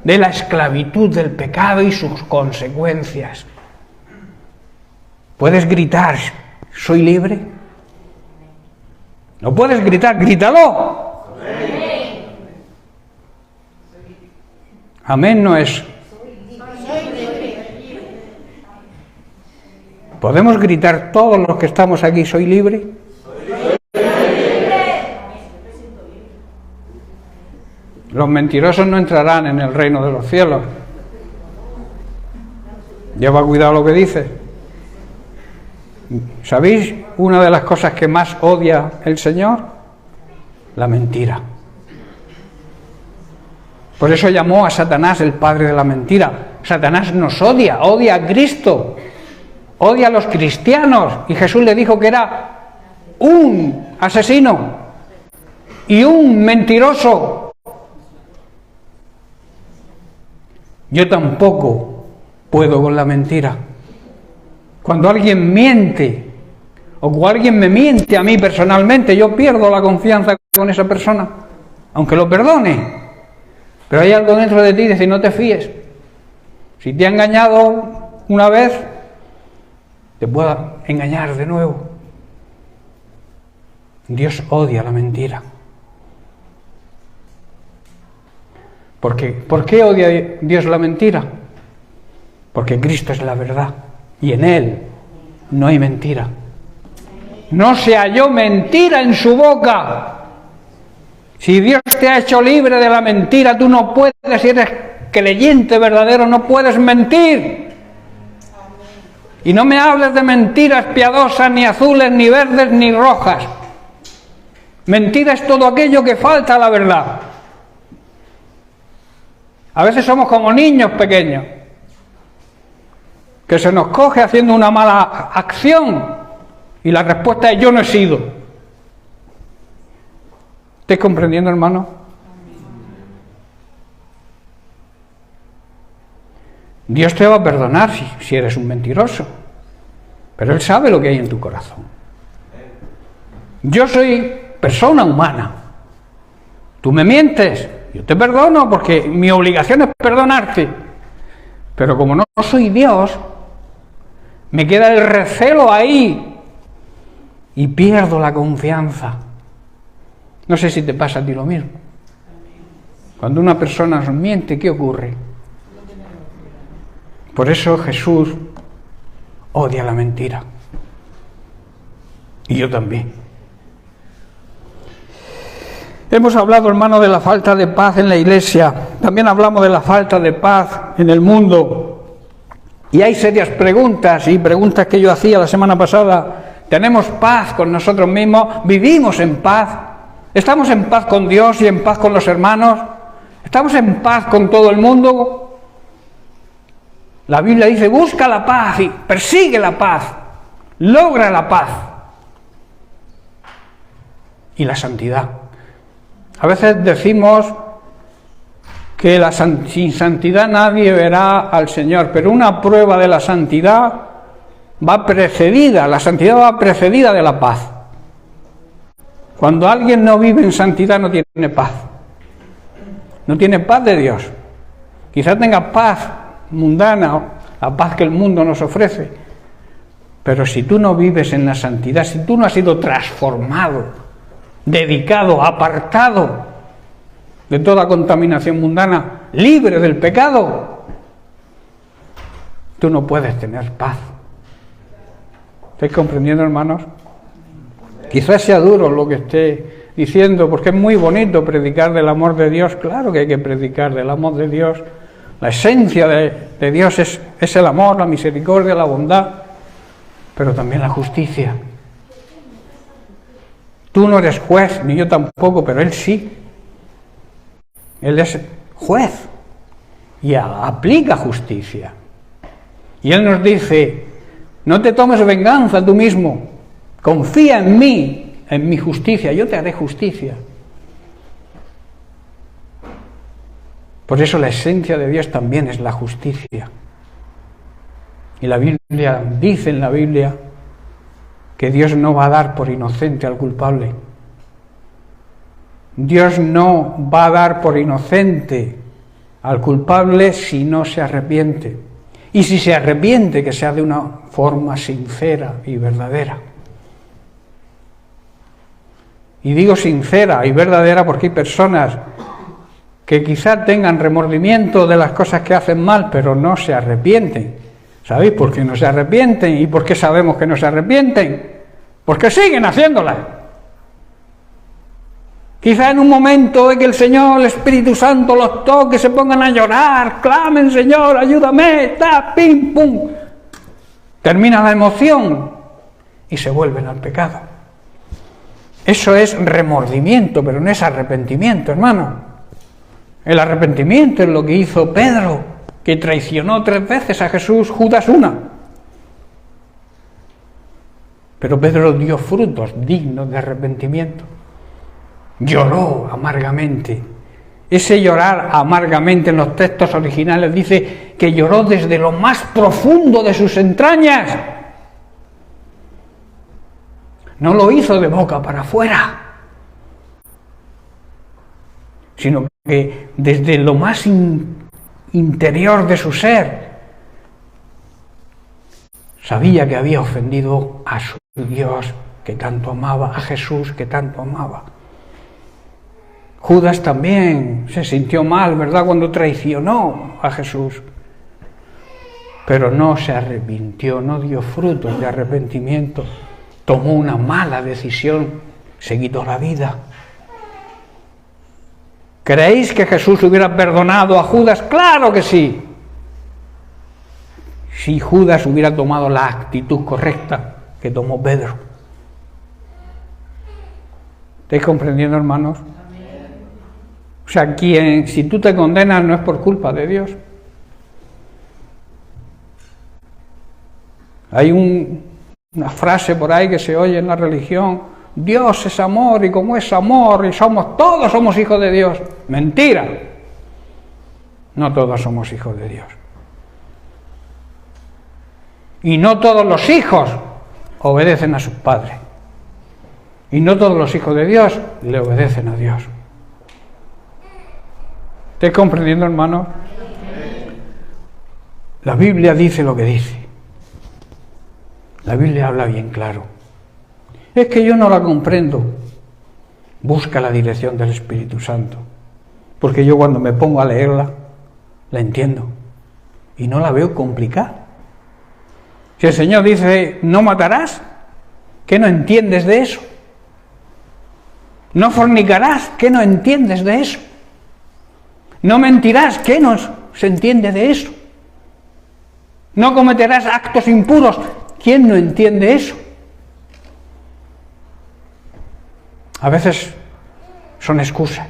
De la esclavitud del pecado y sus consecuencias. ¿Puedes gritar: soy libre? ¿No puedes gritar? ¡Grítalo! Amén no es. ¿Podemos gritar todos los que estamos aquí: soy libre? Los mentirosos no entrarán en el reino de los cielos. Lleva cuidado lo que dice. ¿Sabéis una de las cosas que más odia el Señor? La mentira. Por eso llamó a Satanás el padre de la mentira. Satanás nos odia, odia a Cristo, odia a los cristianos. Y Jesús le dijo que era un asesino y un mentiroso. Yo tampoco puedo con la mentira. Cuando alguien miente, o cuando alguien me miente a mí personalmente, yo pierdo la confianza con esa persona, aunque lo perdone. Pero hay algo dentro de ti, decir, no te fíes. Si te ha engañado una vez, te pueda engañar de nuevo. Dios odia la mentira. ¿Por qué odia Dios la mentira? Porque Cristo es la verdad y en Él no hay mentira. No se halló mentira en su boca. Si Dios te ha hecho libre de la mentira, tú no puedes, si eres creyente verdadero, no puedes mentir. Y no me hables de mentiras piadosas, ni azules, ni verdes, ni rojas. Mentira es todo aquello que falta a la verdad. A veces somos como niños pequeños, que se nos coge haciendo una mala acción y la respuesta es yo no he sido. ¿Estás comprendiendo, hermano? Dios te va a perdonar si eres un mentiroso, pero Él sabe lo que hay en tu corazón. Yo soy persona humana. Tú me mientes, yo te perdono porque mi obligación es perdonarte. Pero como no soy Dios, me queda el recelo ahí y pierdo la confianza. No sé si te pasa a ti lo mismo. Cuando una persona nos miente, ¿qué ocurre? Por eso Jesús odia la mentira. Y yo también. Hemos hablado, hermano, de la falta de paz en la iglesia. También hablamos de la falta de paz en el mundo. Y hay serias preguntas, y preguntas que yo hacía la semana pasada. ¿Tenemos paz con nosotros mismos? ¿Vivimos en paz? ¿Estamos en paz con Dios y en paz con los hermanos? ¿Estamos en paz con todo el mundo? La Biblia dice, busca la paz y persigue la paz. Logra la paz. Y la santidad. A veces decimos que sin santidad nadie verá al Señor, pero una prueba de la santidad la santidad va precedida de la paz. Cuando alguien no vive en santidad no tiene paz. No tiene paz de Dios. Quizás tenga paz mundana, la paz que el mundo nos ofrece. Pero si tú no vives en la santidad, si tú no has sido transformado, dedicado, apartado de toda contaminación mundana, libre del pecado, tú no puedes tener paz. ¿Estáis comprendiendo, hermanos? Quizás sea duro lo que esté diciendo, porque es muy bonito predicar del amor de Dios. Claro que hay que predicar del amor de Dios. La esencia de Dios es el amor, la misericordia, la bondad, pero también la justicia. Tú no eres juez, ni yo tampoco, pero Él sí. Él es juez y aplica justicia. Y Él nos dice, no te tomes venganza tú mismo, confía en mí, en mi justicia, yo te haré justicia. Por eso la esencia de Dios también es la justicia. Y la Biblia dice en la Biblia que Dios no va a dar por inocente al culpable. Dios no va a dar por inocente al culpable si no se arrepiente. Y si se arrepiente, que sea de una forma sincera y verdadera. Y digo sincera y verdadera porque hay personas que quizás tengan remordimiento de las cosas que hacen mal, pero no se arrepienten. ¿Sabéis por qué no se arrepienten? ¿Y por qué sabemos que no se arrepienten? Porque siguen haciéndolas. Quizá en un momento en que el Señor, el Espíritu Santo los toque, se pongan a llorar, clamen, Señor, ayúdame, pim, pum. Termina la emoción y se vuelven al pecado. Eso es remordimiento, pero no es arrepentimiento, hermano. El arrepentimiento es lo que hizo Pedro que traicionó 3 veces a Jesús, Judas una. Pero Pedro dio frutos dignos de arrepentimiento. Lloró amargamente. Ese llorar amargamente en los textos originales dice que lloró desde lo más profundo de sus entrañas. No lo hizo de boca para afuera, sino que desde lo más interior de su ser sabía que había ofendido a su Dios que tanto amaba, a Jesús que tanto amaba. Judas también se sintió mal, ¿verdad?, cuando traicionó a Jesús. Pero no se arrepintió, no dio frutos de arrepentimiento. Tomó una mala decisión, se quitó la vida. ¿Creéis que Jesús hubiera perdonado a Judas? ¡Claro que sí! Si Judas hubiera tomado la actitud correcta que tomó Pedro. ¿Estáis comprendiendo, hermanos? O sea, si tú te condenas no es por culpa de Dios. Hay una frase por ahí que se oye en la religión: Dios es amor, y como es amor, y todos somos hijos de Dios. Mentira. No todos somos hijos de Dios. Y no todos los hijos obedecen a sus padres. Y no todos los hijos de Dios le obedecen a Dios. ¿Estáis comprendiendo, hermanos? La Biblia dice lo que dice. La Biblia habla bien claro. Es que yo no la comprendo. Busca la dirección del Espíritu Santo. Porque yo cuando me pongo a leerla, la entiendo. Y no la veo complicada. Si el Señor dice, no matarás, ¿qué no entiendes de eso? No fornicarás, ¿qué no entiendes de eso? No mentirás, ¿qué no se entiende de eso? No cometerás actos impuros, ¿quién no entiende eso? A veces son excusas.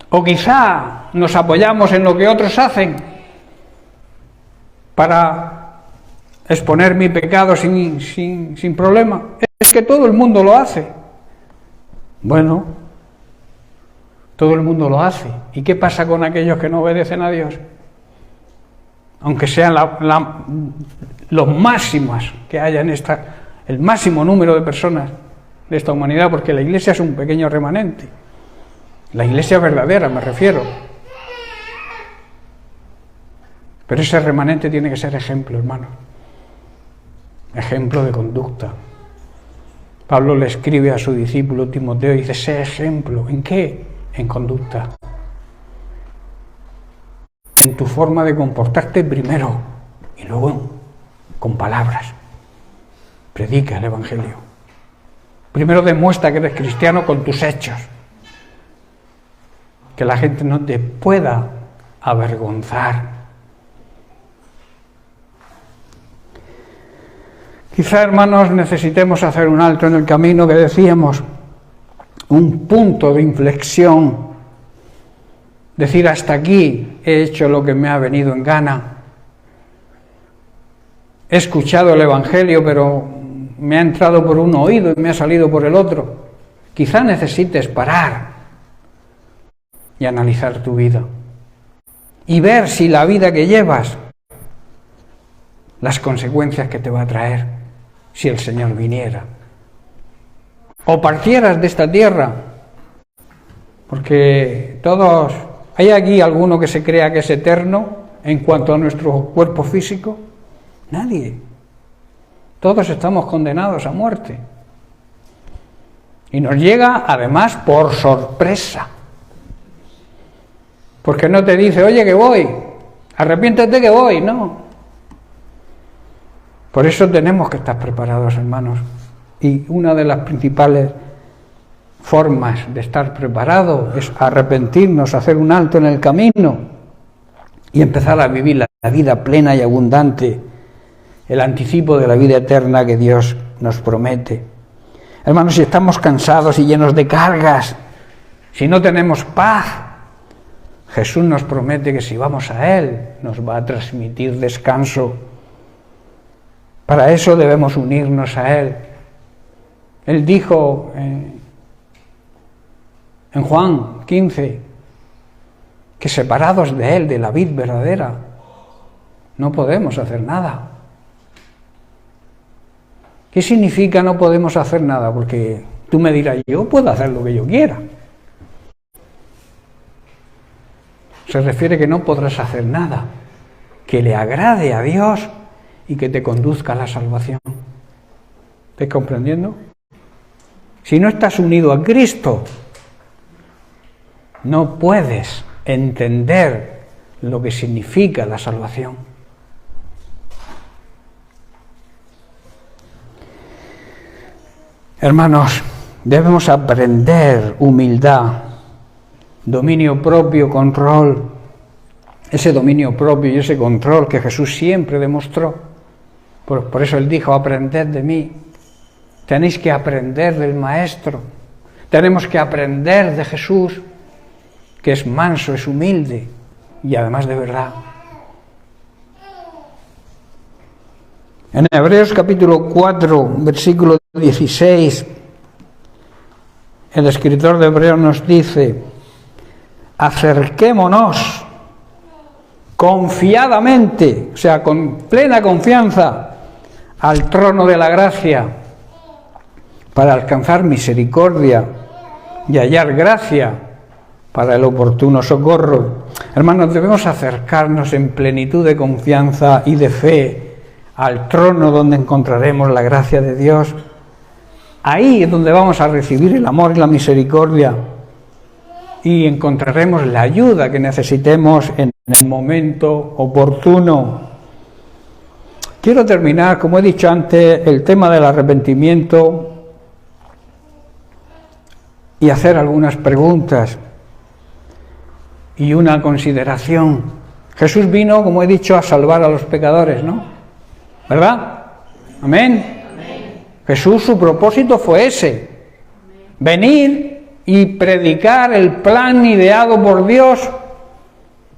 O quizá nos apoyamos en lo que otros hacen para exponer mi pecado sin problema. Es que todo el mundo lo hace. Bueno, todo el mundo lo hace. ¿Y qué pasa con aquellos que no obedecen a Dios? Aunque sean los máximos que haya el máximo número de personas de esta humanidad, porque la Iglesia es un pequeño remanente. La Iglesia verdadera, me refiero. Pero ese remanente tiene que ser ejemplo, hermano. Ejemplo de conducta. Pablo le escribe a su discípulo Timoteo y dice, sé ejemplo. ¿En qué? En conducta. En tu forma de comportarte primero y luego con palabras. Predica el Evangelio. Primero demuestra que eres cristiano con tus hechos. Que la gente no te pueda avergonzar. Quizá, hermanos, necesitemos hacer un alto en el camino que decíamos, un punto de inflexión, decir hasta aquí he hecho lo que me ha venido en gana, he escuchado el Evangelio pero me ha entrado por un oído y me ha salido por el otro. Quizá necesites parar y analizar tu vida y ver si la vida que llevas, las consecuencias que te va a traer si el Señor viniera o partieras de esta tierra, porque todos, ¿hay aquí alguno que se crea que es eterno en cuanto a nuestro cuerpo físico? Nadie. Todos estamos condenados a muerte y nos llega además por sorpresa, porque no te dice, oye, que voy, arrepiéntete que voy, no. Por eso tenemos que estar preparados, hermanos. Y una de las principales formas de estar preparados es arrepentirnos, hacer un alto en el camino y empezar a vivir la vida plena y abundante, el anticipo de la vida eterna que Dios nos promete. Hermanos, si estamos cansados y llenos de cargas, si no tenemos paz, Jesús nos promete que si vamos a Él, nos va a transmitir descanso. Para eso debemos unirnos a Él. Él dijo en Juan 15 que separados de Él, de la vid verdadera, no podemos hacer nada. ¿Qué significa no podemos hacer nada? Porque tú me dirás, yo puedo hacer lo que yo quiera. Se refiere que no podrás hacer nada que le agrade a Dios y que te conduzca a la salvación. ¿Estás comprendiendo? Si no estás unido a Cristo, no puedes entender lo que significa la salvación. Hermanos, debemos aprender humildad, dominio propio, control. Ese dominio propio y ese control que Jesús siempre demostró. Por eso Él dijo, aprended de mí. Tenéis que aprender del Maestro. Tenemos que aprender de Jesús, que es manso, es humilde y además de verdad. En Hebreos capítulo 4, versículo 16, el escritor de Hebreos nos dice, acerquémonos confiadamente, o sea, con plena confianza, al trono de la gracia, para alcanzar misericordia y hallar gracia para el oportuno socorro. Hermanos, debemos acercarnos en plenitud de confianza y de fe al trono donde encontraremos la gracia de Dios. Ahí es donde vamos a recibir el amor y la misericordia y encontraremos la ayuda que necesitemos en el momento oportuno. Quiero terminar, como he dicho antes, el tema del arrepentimiento y hacer algunas preguntas y una consideración. Jesús vino, como he dicho, a salvar a los pecadores, ¿no? ¿Verdad? Amén. Jesús, su propósito fue ese, venir y predicar el plan ideado por Dios,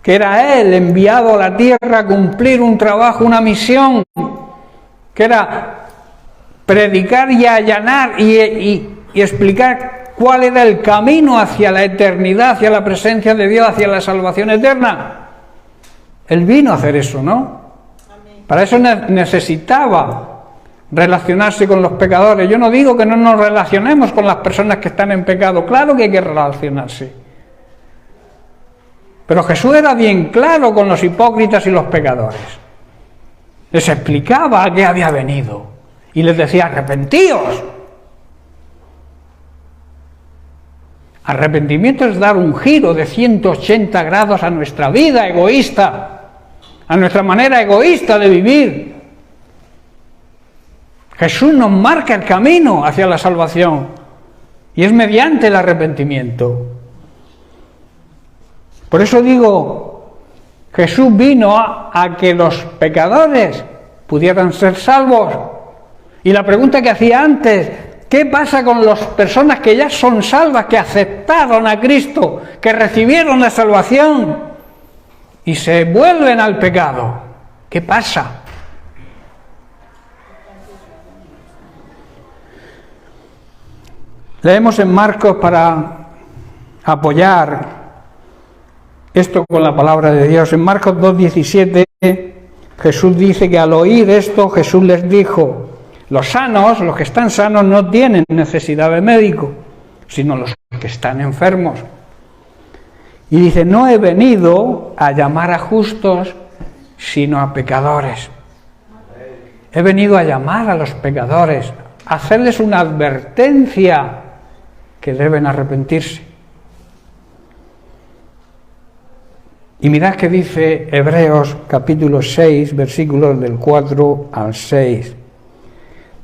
que era Él enviado a la tierra a cumplir un trabajo, una misión, que era predicar y allanar y explicar cuál era el camino hacia la eternidad, hacia la presencia de Dios, hacia la salvación eterna. Él vino a hacer eso, ¿no? Para eso necesitaba relacionarse con los pecadores. Yo no digo que no nos relacionemos con las personas que están en pecado, claro que hay que relacionarse. Pero Jesús era bien claro con los hipócritas y los pecadores. Les explicaba a qué había venido y les decía, arrepentíos. Arrepentimiento es dar un giro de 180 grados a nuestra vida egoísta, a nuestra manera egoísta de vivir. Jesús nos marca el camino hacia la salvación y es mediante el arrepentimiento. Por eso digo, Jesús vino a que los pecadores pudieran ser salvos. Y la pregunta que hacía antes, ¿qué pasa con las personas que ya son salvas, que aceptaron a Cristo, que recibieron la salvación y se vuelven al pecado? ¿Qué pasa? Leemos en Marcos para apoyar esto con la palabra de Dios. En Marcos 2:17 Jesús dice que al oír esto Jesús les dijo, los sanos, los que están sanos no tienen necesidad de médico, sino los que están enfermos. Y dice, no he venido a llamar a justos, sino a pecadores. He venido a llamar a los pecadores, a hacerles una advertencia que deben arrepentirse. Y mirad que dice Hebreos capítulo 6, versículos del 4 al 6.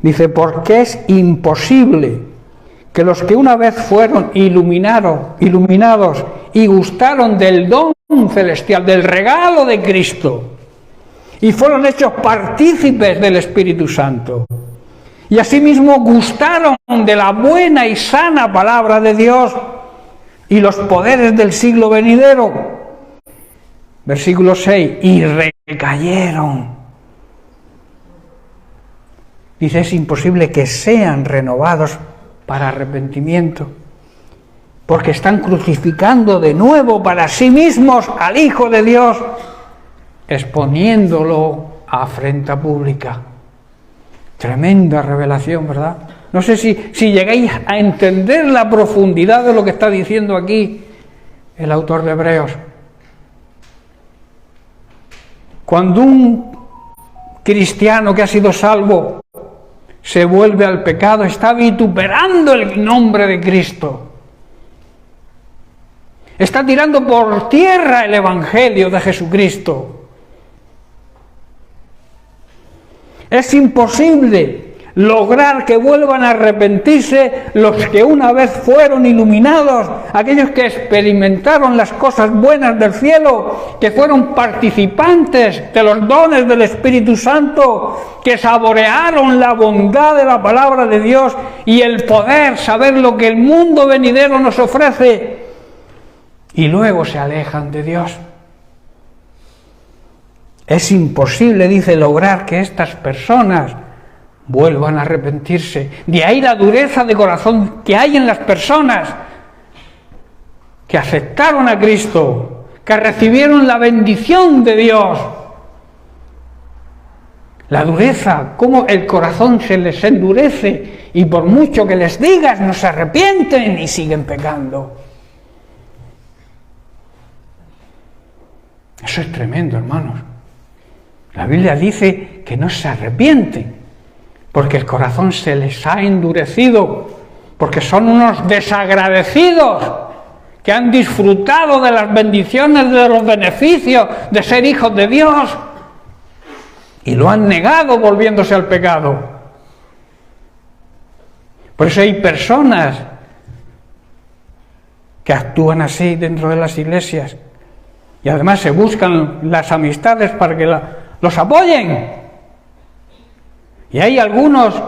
Dice, porque es imposible que los que una vez fueron iluminados y gustaron del don celestial, del regalo de Cristo, y fueron hechos partícipes del Espíritu Santo, y asimismo gustaron de la buena y sana palabra de Dios y los poderes del siglo venidero, Versículo 6, y recayeron. Dice, es imposible que sean renovados para arrepentimiento, porque están crucificando de nuevo para sí mismos al Hijo de Dios, exponiéndolo a afrenta pública. Tremenda revelación, ¿verdad? No sé si llegáis a entender la profundidad de lo que está diciendo aquí el autor de Hebreos. Cuando un cristiano que ha sido salvo se vuelve al pecado, está vituperando el nombre de Cristo. Está tirando por tierra el Evangelio de Jesucristo. Es imposible lograr que vuelvan a arrepentirse los que una vez fueron iluminados, aquellos que experimentaron las cosas buenas del cielo, que fueron participantes de los dones del Espíritu Santo, que saborearon la bondad de la palabra de Dios y el poder saber lo que el mundo venidero nos ofrece, y luego se alejan de Dios. Es imposible, dice, lograr que estas personas vuelvan a arrepentirse. De ahí la dureza de corazón que hay en las personas que aceptaron a Cristo, que recibieron la bendición de Dios. La dureza, cómo el corazón se les endurece y por mucho que les digas no se arrepienten y siguen pecando. Eso es tremendo, hermanos. La Biblia dice que no se arrepienten, porque el corazón se les ha endurecido, porque son unos desagradecidos que han disfrutado de las bendiciones, de los beneficios de ser hijos de Dios, y lo han negado volviéndose al pecado. Por eso hay personas que actúan así dentro de las iglesias, y además se buscan las amistades para que los apoyen. Y hay algunos,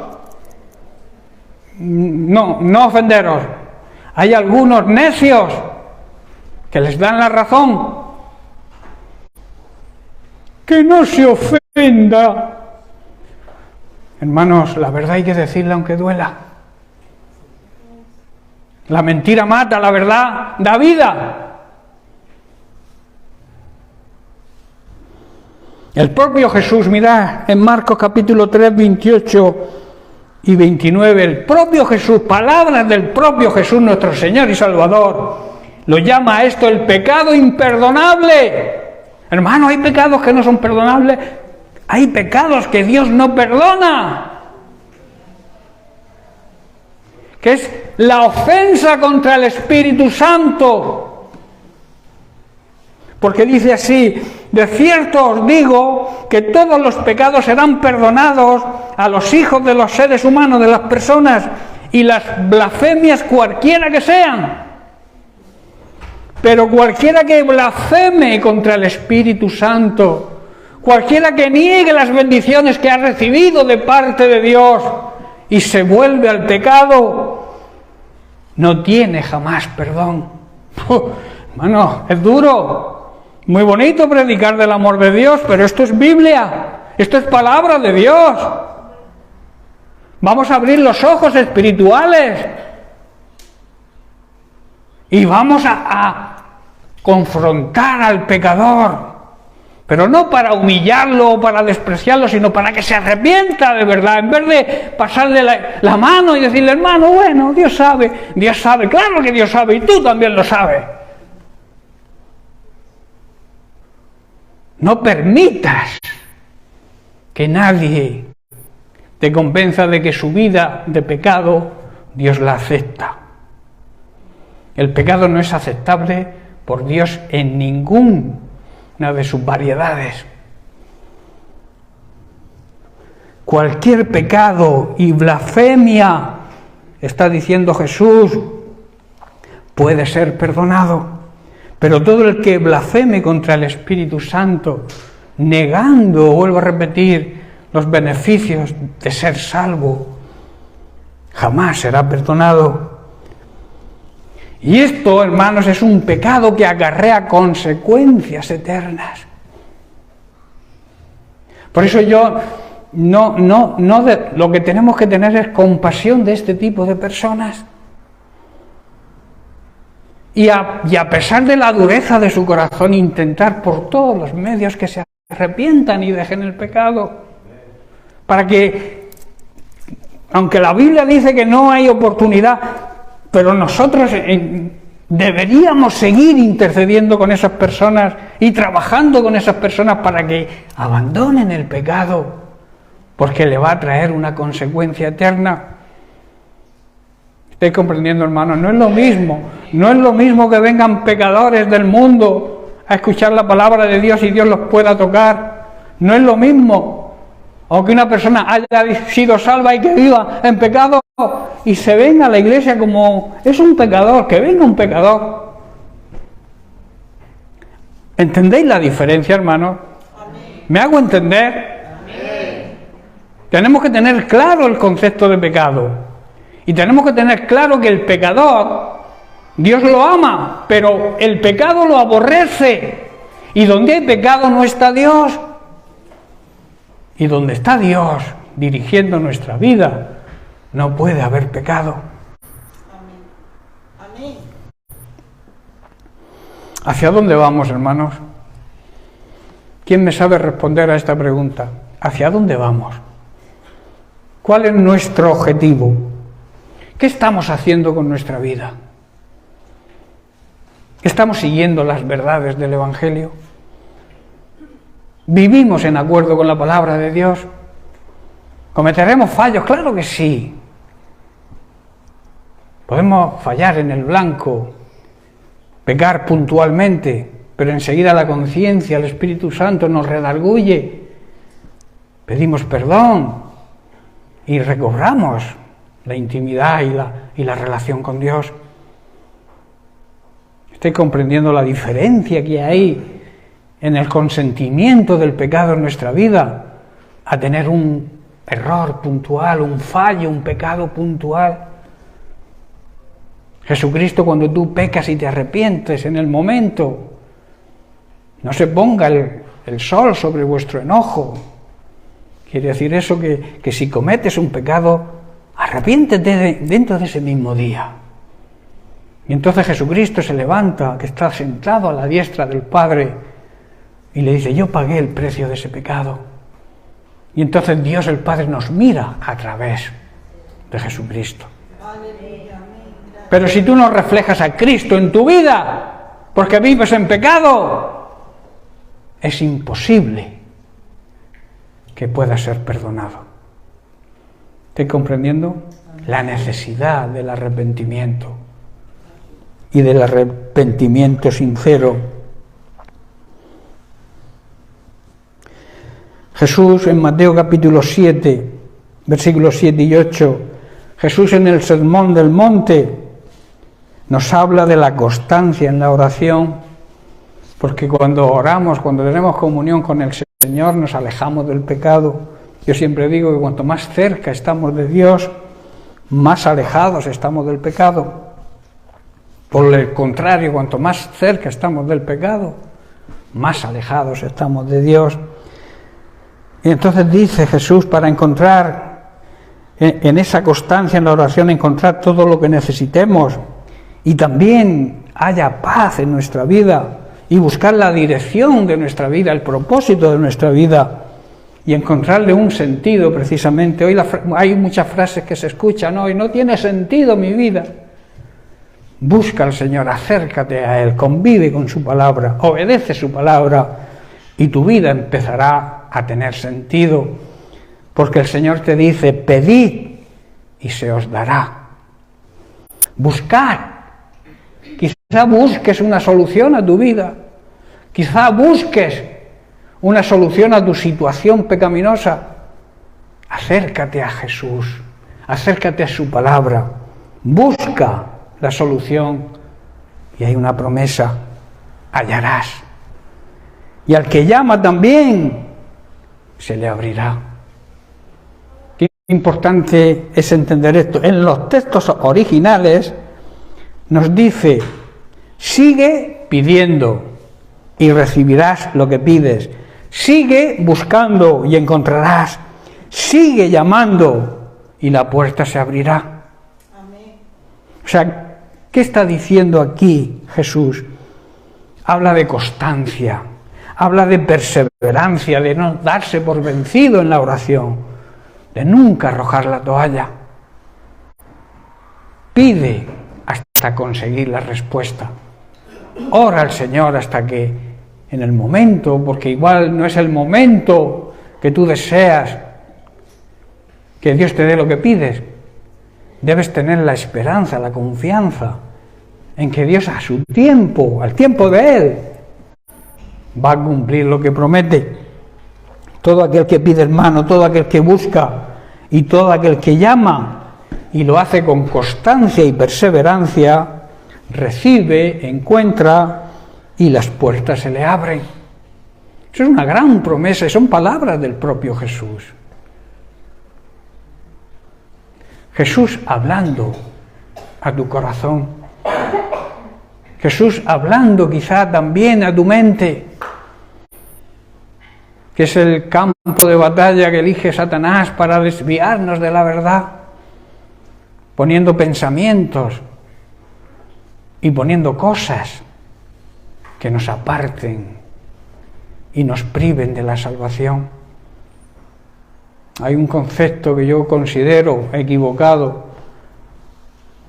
no ofenderos, hay algunos necios que les dan la razón. Que no se ofenda. Hermanos, la verdad hay que decirla aunque duela. La mentira mata, la verdad da vida. El propio Jesús, mirad en Marcos capítulo 3, 28 y 29, el propio Jesús, palabras del propio Jesús, nuestro Señor y Salvador, lo llama a esto el pecado imperdonable. Hermano, hay pecados que no son perdonables, hay pecados que Dios no perdona, que es la ofensa contra el Espíritu Santo. Porque dice así, de cierto os digo que todos los pecados serán perdonados a los hijos de los seres humanos, de las personas, y las blasfemias cualquiera que sean. Pero cualquiera que blasfeme contra el Espíritu Santo, cualquiera que niegue las bendiciones que ha recibido de parte de Dios y se vuelve al pecado, no tiene jamás perdón. Hermano, es duro. Muy bonito predicar del amor de Dios, pero esto es Biblia, esto es palabra de Dios. Vamos a abrir los ojos espirituales y vamos a confrontar al pecador, pero no para humillarlo o para despreciarlo, sino para que se arrepienta de verdad, en vez de pasarle la mano y decirle, hermano, bueno, Dios sabe, claro que Dios sabe y tú también lo sabes. No permitas que nadie te convenza de que su vida de pecado Dios la acepta. El pecado no es aceptable por Dios en ninguna de sus variedades. Cualquier pecado y blasfemia, está diciendo Jesús, puede ser perdonado. Pero todo el que blasfeme contra el Espíritu Santo, negando, vuelvo a repetir, los beneficios de ser salvo, jamás será perdonado. Y esto, hermanos, es un pecado que acarrea consecuencias eternas. Por eso lo que tenemos que tener es compasión de este tipo de personas. Y a pesar de la dureza de su corazón, intentar por todos los medios que se arrepientan y dejen el pecado. Para que, aunque la Biblia dice que no hay oportunidad, pero nosotros deberíamos seguir intercediendo con esas personas y trabajando con esas personas para que abandonen el pecado, porque le va a traer una consecuencia eterna. ¿Estáis comprendiendo, hermanos? No es lo mismo que vengan pecadores del mundo a escuchar la palabra de Dios y Dios los pueda tocar. No es lo mismo. O que una persona haya sido salva y que viva en pecado y se venga a la iglesia como es un pecador, que venga un pecador. ¿Entendéis la diferencia, hermanos? ¿Me hago entender? Tenemos que tener claro el concepto de pecado. Y tenemos que tener claro que el pecador, Dios lo ama, pero el pecado lo aborrece. Y donde hay pecado no está Dios. Y donde está Dios dirigiendo nuestra vida, no puede haber pecado. Amén. ¿Hacia dónde vamos, hermanos? ¿Quién me sabe responder a esta pregunta? ¿Hacia dónde vamos? ¿Cuál es nuestro objetivo? ¿Qué estamos haciendo con nuestra vida? ¿Estamos siguiendo las verdades del Evangelio? ¿Vivimos en acuerdo con la palabra de Dios? ¿Cometeremos fallos? Claro que sí. Podemos fallar en el blanco, pecar puntualmente, pero enseguida la conciencia, el Espíritu Santo nos redarguye. Pedimos perdón y recobramos la intimidad y la relación con Dios. ¿Estáis comprendiendo la diferencia que hay en el consentimiento del pecado en nuestra vida a tener un error puntual, un fallo, un pecado puntual? Jesucristo, cuando tú pecas y te arrepientes en el momento, no se ponga el sol sobre vuestro enojo. Quiere decir eso que si cometes un pecado, arrepiéntete dentro de ese mismo día. Y entonces Jesucristo se levanta, que está sentado a la diestra del Padre, y le dice: yo pagué el precio de ese pecado. Y entonces Dios el Padre nos mira a través de Jesucristo. Pero si tú no reflejas a Cristo en tu vida, porque vives en pecado, es imposible que pueda ser perdonado. ¿Estás comprendiendo? La necesidad del arrepentimiento y del arrepentimiento sincero. Jesús en Mateo capítulo 7, versículos 7 y 8, Jesús en el Sermón del Monte nos habla de la constancia en la oración, porque cuando oramos, cuando tenemos comunión con el Señor, nos alejamos del pecado. Yo siempre digo que cuanto más cerca estamos de Dios, más alejados estamos del pecado. Por el contrario, cuanto más cerca estamos del pecado, más alejados estamos de Dios. Y entonces dice Jesús, para encontrar en esa constancia en la oración, encontrar todo lo que necesitemos y también haya paz en nuestra vida y buscar la dirección de nuestra vida, el propósito de nuestra vida y encontrarle un sentido precisamente. Hoy hay muchas frases que se escuchan hoy: no tiene sentido mi vida. Busca al Señor, acércate a Él, convive con su palabra, obedece su palabra y tu vida empezará a tener sentido, porque el Señor te dice: pedid y se os dará. Buscad. Quizá busques una solución a tu vida, quizá busques una solución a tu situación pecaminosa. Acércate a Jesús, acércate a su palabra, busca la solución y hay una promesa: hallarás. Y al que llama también se le abrirá. Qué importante es entender esto. En los textos originales nos dice: sigue pidiendo y recibirás lo que pides. Sigue buscando y encontrarás. Sigue llamando y la puerta se abrirá. Amén. O sea, ¿qué está diciendo aquí Jesús? Habla de constancia, habla de perseverancia, de no darse por vencido en la oración, de nunca arrojar la toalla. Pide hasta conseguir la respuesta. Ora al Señor hasta que en el momento, porque igual no es el momento que tú deseas que Dios te dé lo que pides, debes tener la esperanza, la confianza en que Dios a su tiempo, al tiempo de Él, va a cumplir lo que promete. Todo aquel que pide, hermano, todo aquel que busca y todo aquel que llama y lo hace con constancia y perseverancia, recibe, encuentra y las puertas se le abren. Eso es una gran promesa y son palabras del propio Jesús. Jesús hablando a tu corazón. Jesús hablando quizá también a tu mente, que es el campo de batalla que elige Satanás para desviarnos de la verdad, poniendo pensamientos y poniendo cosas que nos aparten y nos priven de la salvación. Hay un concepto que yo considero equivocado,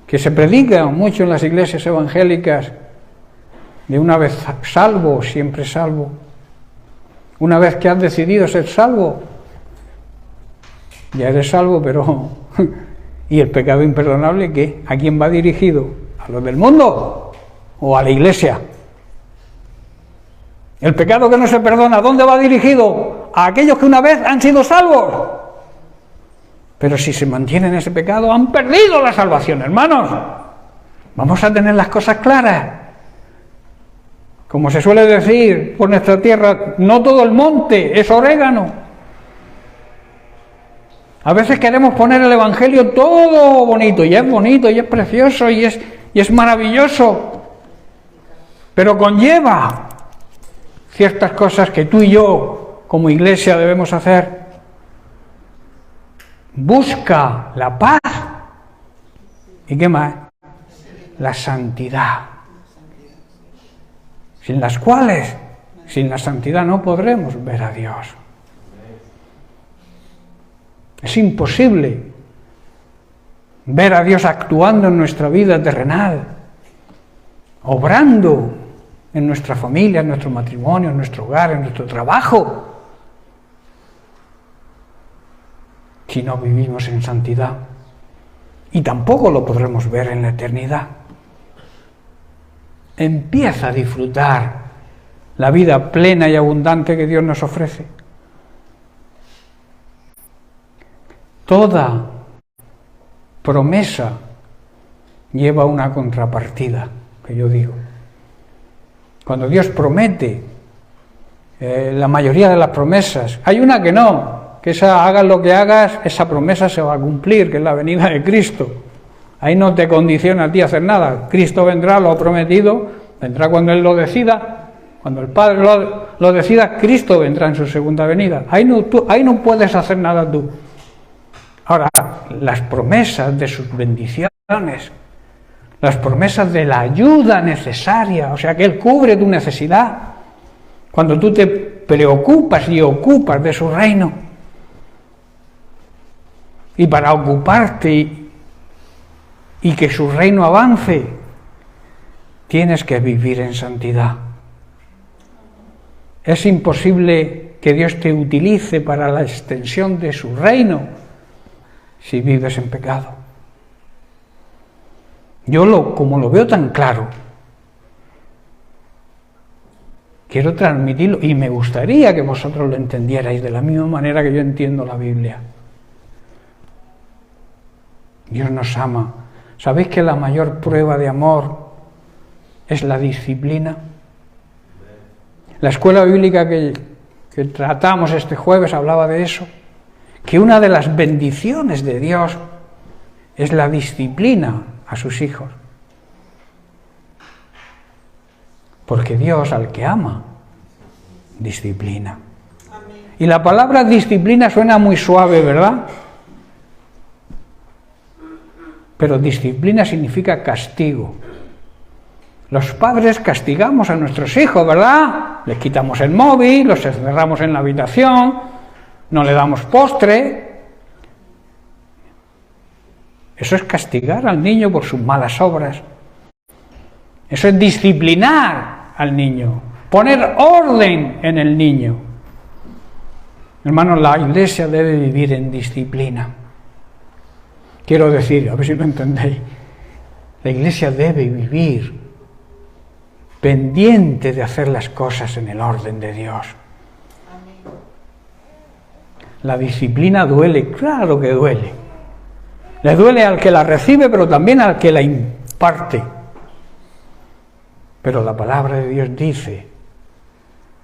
que se predica mucho en las iglesias evangélicas, de una vez salvo, siempre salvo. Una vez que has decidido ser salvo, ya eres salvo, pero ¿y el pecado imperdonable qué? ¿A quién va dirigido? ¿A los del mundo o a la iglesia? El pecado que no se perdona, ¿dónde va dirigido? A aquellos que una vez han sido salvos. Pero si se mantienen en ese pecado, han perdido la salvación, hermanos. Vamos a tener las cosas claras. Como se suele decir por nuestra tierra, no todo el monte es orégano. A veces queremos poner el evangelio todo bonito, y es bonito, y es precioso, y es maravilloso, pero conlleva ciertas cosas que tú y yo, como iglesia, debemos hacer. Busca la paz. ¿Y qué más? La santidad. Sin las cuales, sin la santidad no podremos ver a Dios. Es imposible ver a Dios actuando en nuestra vida terrenal, obrando en nuestra familia, en nuestro matrimonio, en nuestro hogar, en nuestro trabajo, si no vivimos en santidad. Y tampoco lo podremos ver en la eternidad. Empieza a disfrutar la vida plena y abundante que Dios nos ofrece. Toda promesa lleva una contrapartida, que yo digo. Cuando Dios promete, la mayoría de las promesas, hay una que no, que esa, hagas lo que hagas, esa promesa se va a cumplir, que es la venida de Cristo. Ahí no te condiciona a ti a hacer nada. Cristo vendrá, lo ha prometido, vendrá cuando Él lo decida. Cuando el Padre lo decida, Cristo vendrá en su segunda venida. Ahí no puedes hacer nada tú. Ahora, las promesas de sus bendiciones, las promesas de la ayuda necesaria, o sea que Él cubre tu necesidad, cuando tú te preocupas y ocupas de su reino. Y para ocuparte y que su reino avance, tienes que vivir en santidad. Es imposible que Dios te utilice para la extensión de su reino si vives en pecado. Yo como lo veo tan claro, quiero transmitirlo y me gustaría que vosotros lo entendierais de la misma manera que yo entiendo la Biblia. Dios nos ama. ¿Sabéis que la mayor prueba de amor es la disciplina? La escuela bíblica que tratamos este jueves hablaba de eso, que una de las bendiciones de Dios es la disciplina a sus hijos. Porque Dios al que ama, disciplina. Y la palabra disciplina suena muy suave, ¿verdad? Pero disciplina significa castigo. Los padres castigamos a nuestros hijos, ¿verdad? Les quitamos el móvil, los encerramos en la habitación, no le damos postre. Eso es castigar al niño por sus malas obras. Eso es disciplinar al niño, poner orden en el niño. Hermanos, la Iglesia debe vivir en disciplina. Quiero decir, a ver si lo entendéis, la Iglesia debe vivir pendiente de hacer las cosas en el orden de Dios. La disciplina duele, claro que duele. Le duele al que la recibe, pero también al que la imparte. Pero la palabra de Dios dice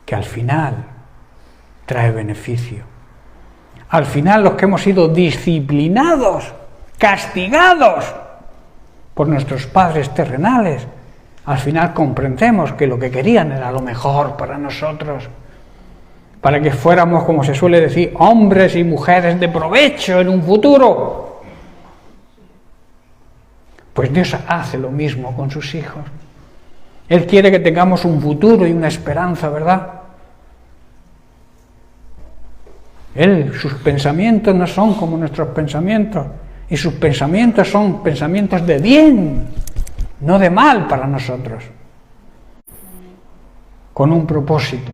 que al final trae beneficio. Al final los que hemos sido disciplinados, castigados por nuestros padres terrenales, al final comprendemos que lo que querían era lo mejor para nosotros, para que fuéramos, como se suele decir, hombres y mujeres de provecho en un futuro. Pues Dios hace lo mismo con sus hijos. Él quiere que tengamos un futuro y una esperanza, ¿verdad? Sus pensamientos no son como nuestros pensamientos, y sus pensamientos son pensamientos de bien, no de mal para nosotros, con un propósito,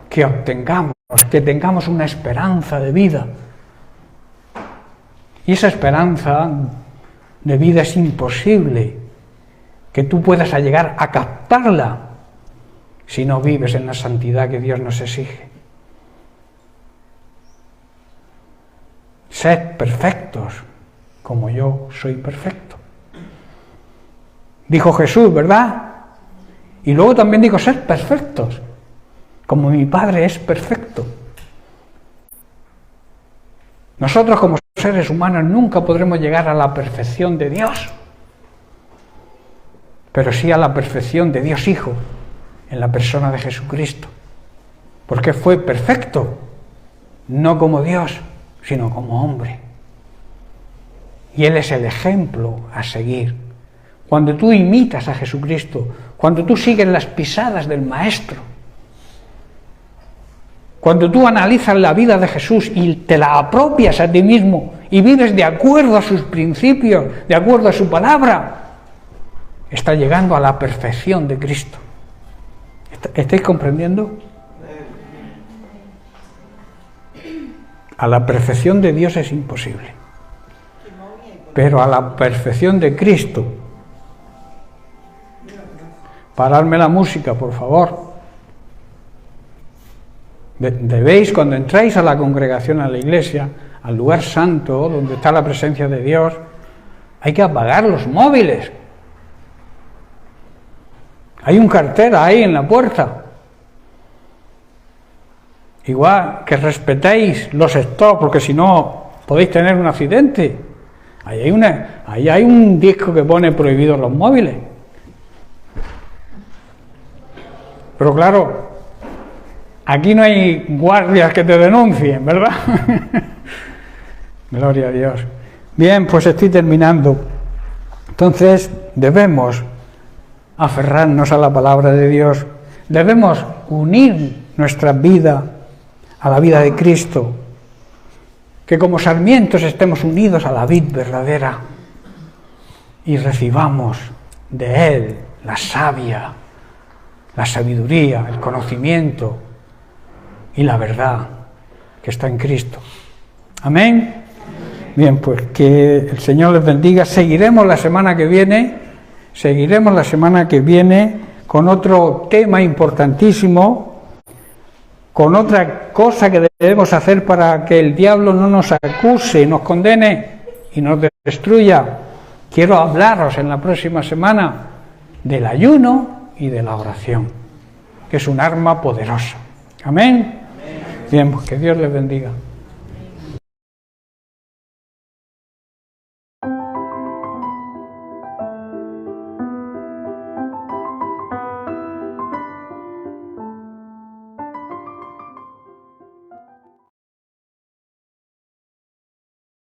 que tengamos una esperanza de vida. Y esa esperanza de vida es imposible que tú puedas llegar a captarla si no vives en la santidad que Dios nos exige. Sed perfectos, como yo soy perfecto. Dijo Jesús, ¿verdad? Y luego también dijo, sed perfectos, como mi Padre es perfecto. Nosotros como seres humanos nunca podremos llegar a la perfección de Dios, pero sí a la perfección de Dios Hijo, en la persona de Jesucristo. Porque fue perfecto, no como Dios, sino como hombre. Y Él es el ejemplo a seguir. Cuando tú imitas a Jesucristo, cuando tú sigues las pisadas del Maestro, cuando tú analizas la vida de Jesús y te la apropias a ti mismo y vives de acuerdo a sus principios, de acuerdo a su palabra, estás llegando a la perfección de Cristo. ¿Estáis comprendiendo? A la perfección de Dios es imposible, pero a la perfección de Cristo. Paradme la música, por favor. Debéis, cuando entráis a la congregación, a la iglesia, al lugar santo, donde está la presencia de Dios, hay que apagar los móviles. Hay un cartel ahí en la puerta. Igual que respetéis los stops, porque si no podéis tener un accidente. Ahí hay un disco que pone prohibidos los móviles. Pero claro, aquí no hay guardias que te denuncien, ¿verdad? Gloria a Dios. Bien, pues estoy terminando. Entonces, debemos aferrarnos a la palabra de Dios. Debemos unir nuestra vida a la vida de Cristo. Que como sarmientos estemos unidos a la vid verdadera y recibamos de Él la savia, la sabiduría, el conocimiento y la verdad que está en Cristo. Amén. Bien, pues que el Señor les bendiga. Seguiremos la semana que viene con otro tema importantísimo, con otra cosa que debemos hacer para que el diablo no nos acuse, nos condene y nos destruya. Quiero hablaros en la próxima semana del ayuno y de la oración, que es un arma poderosa. Amén. Bien, pues que Dios les bendiga.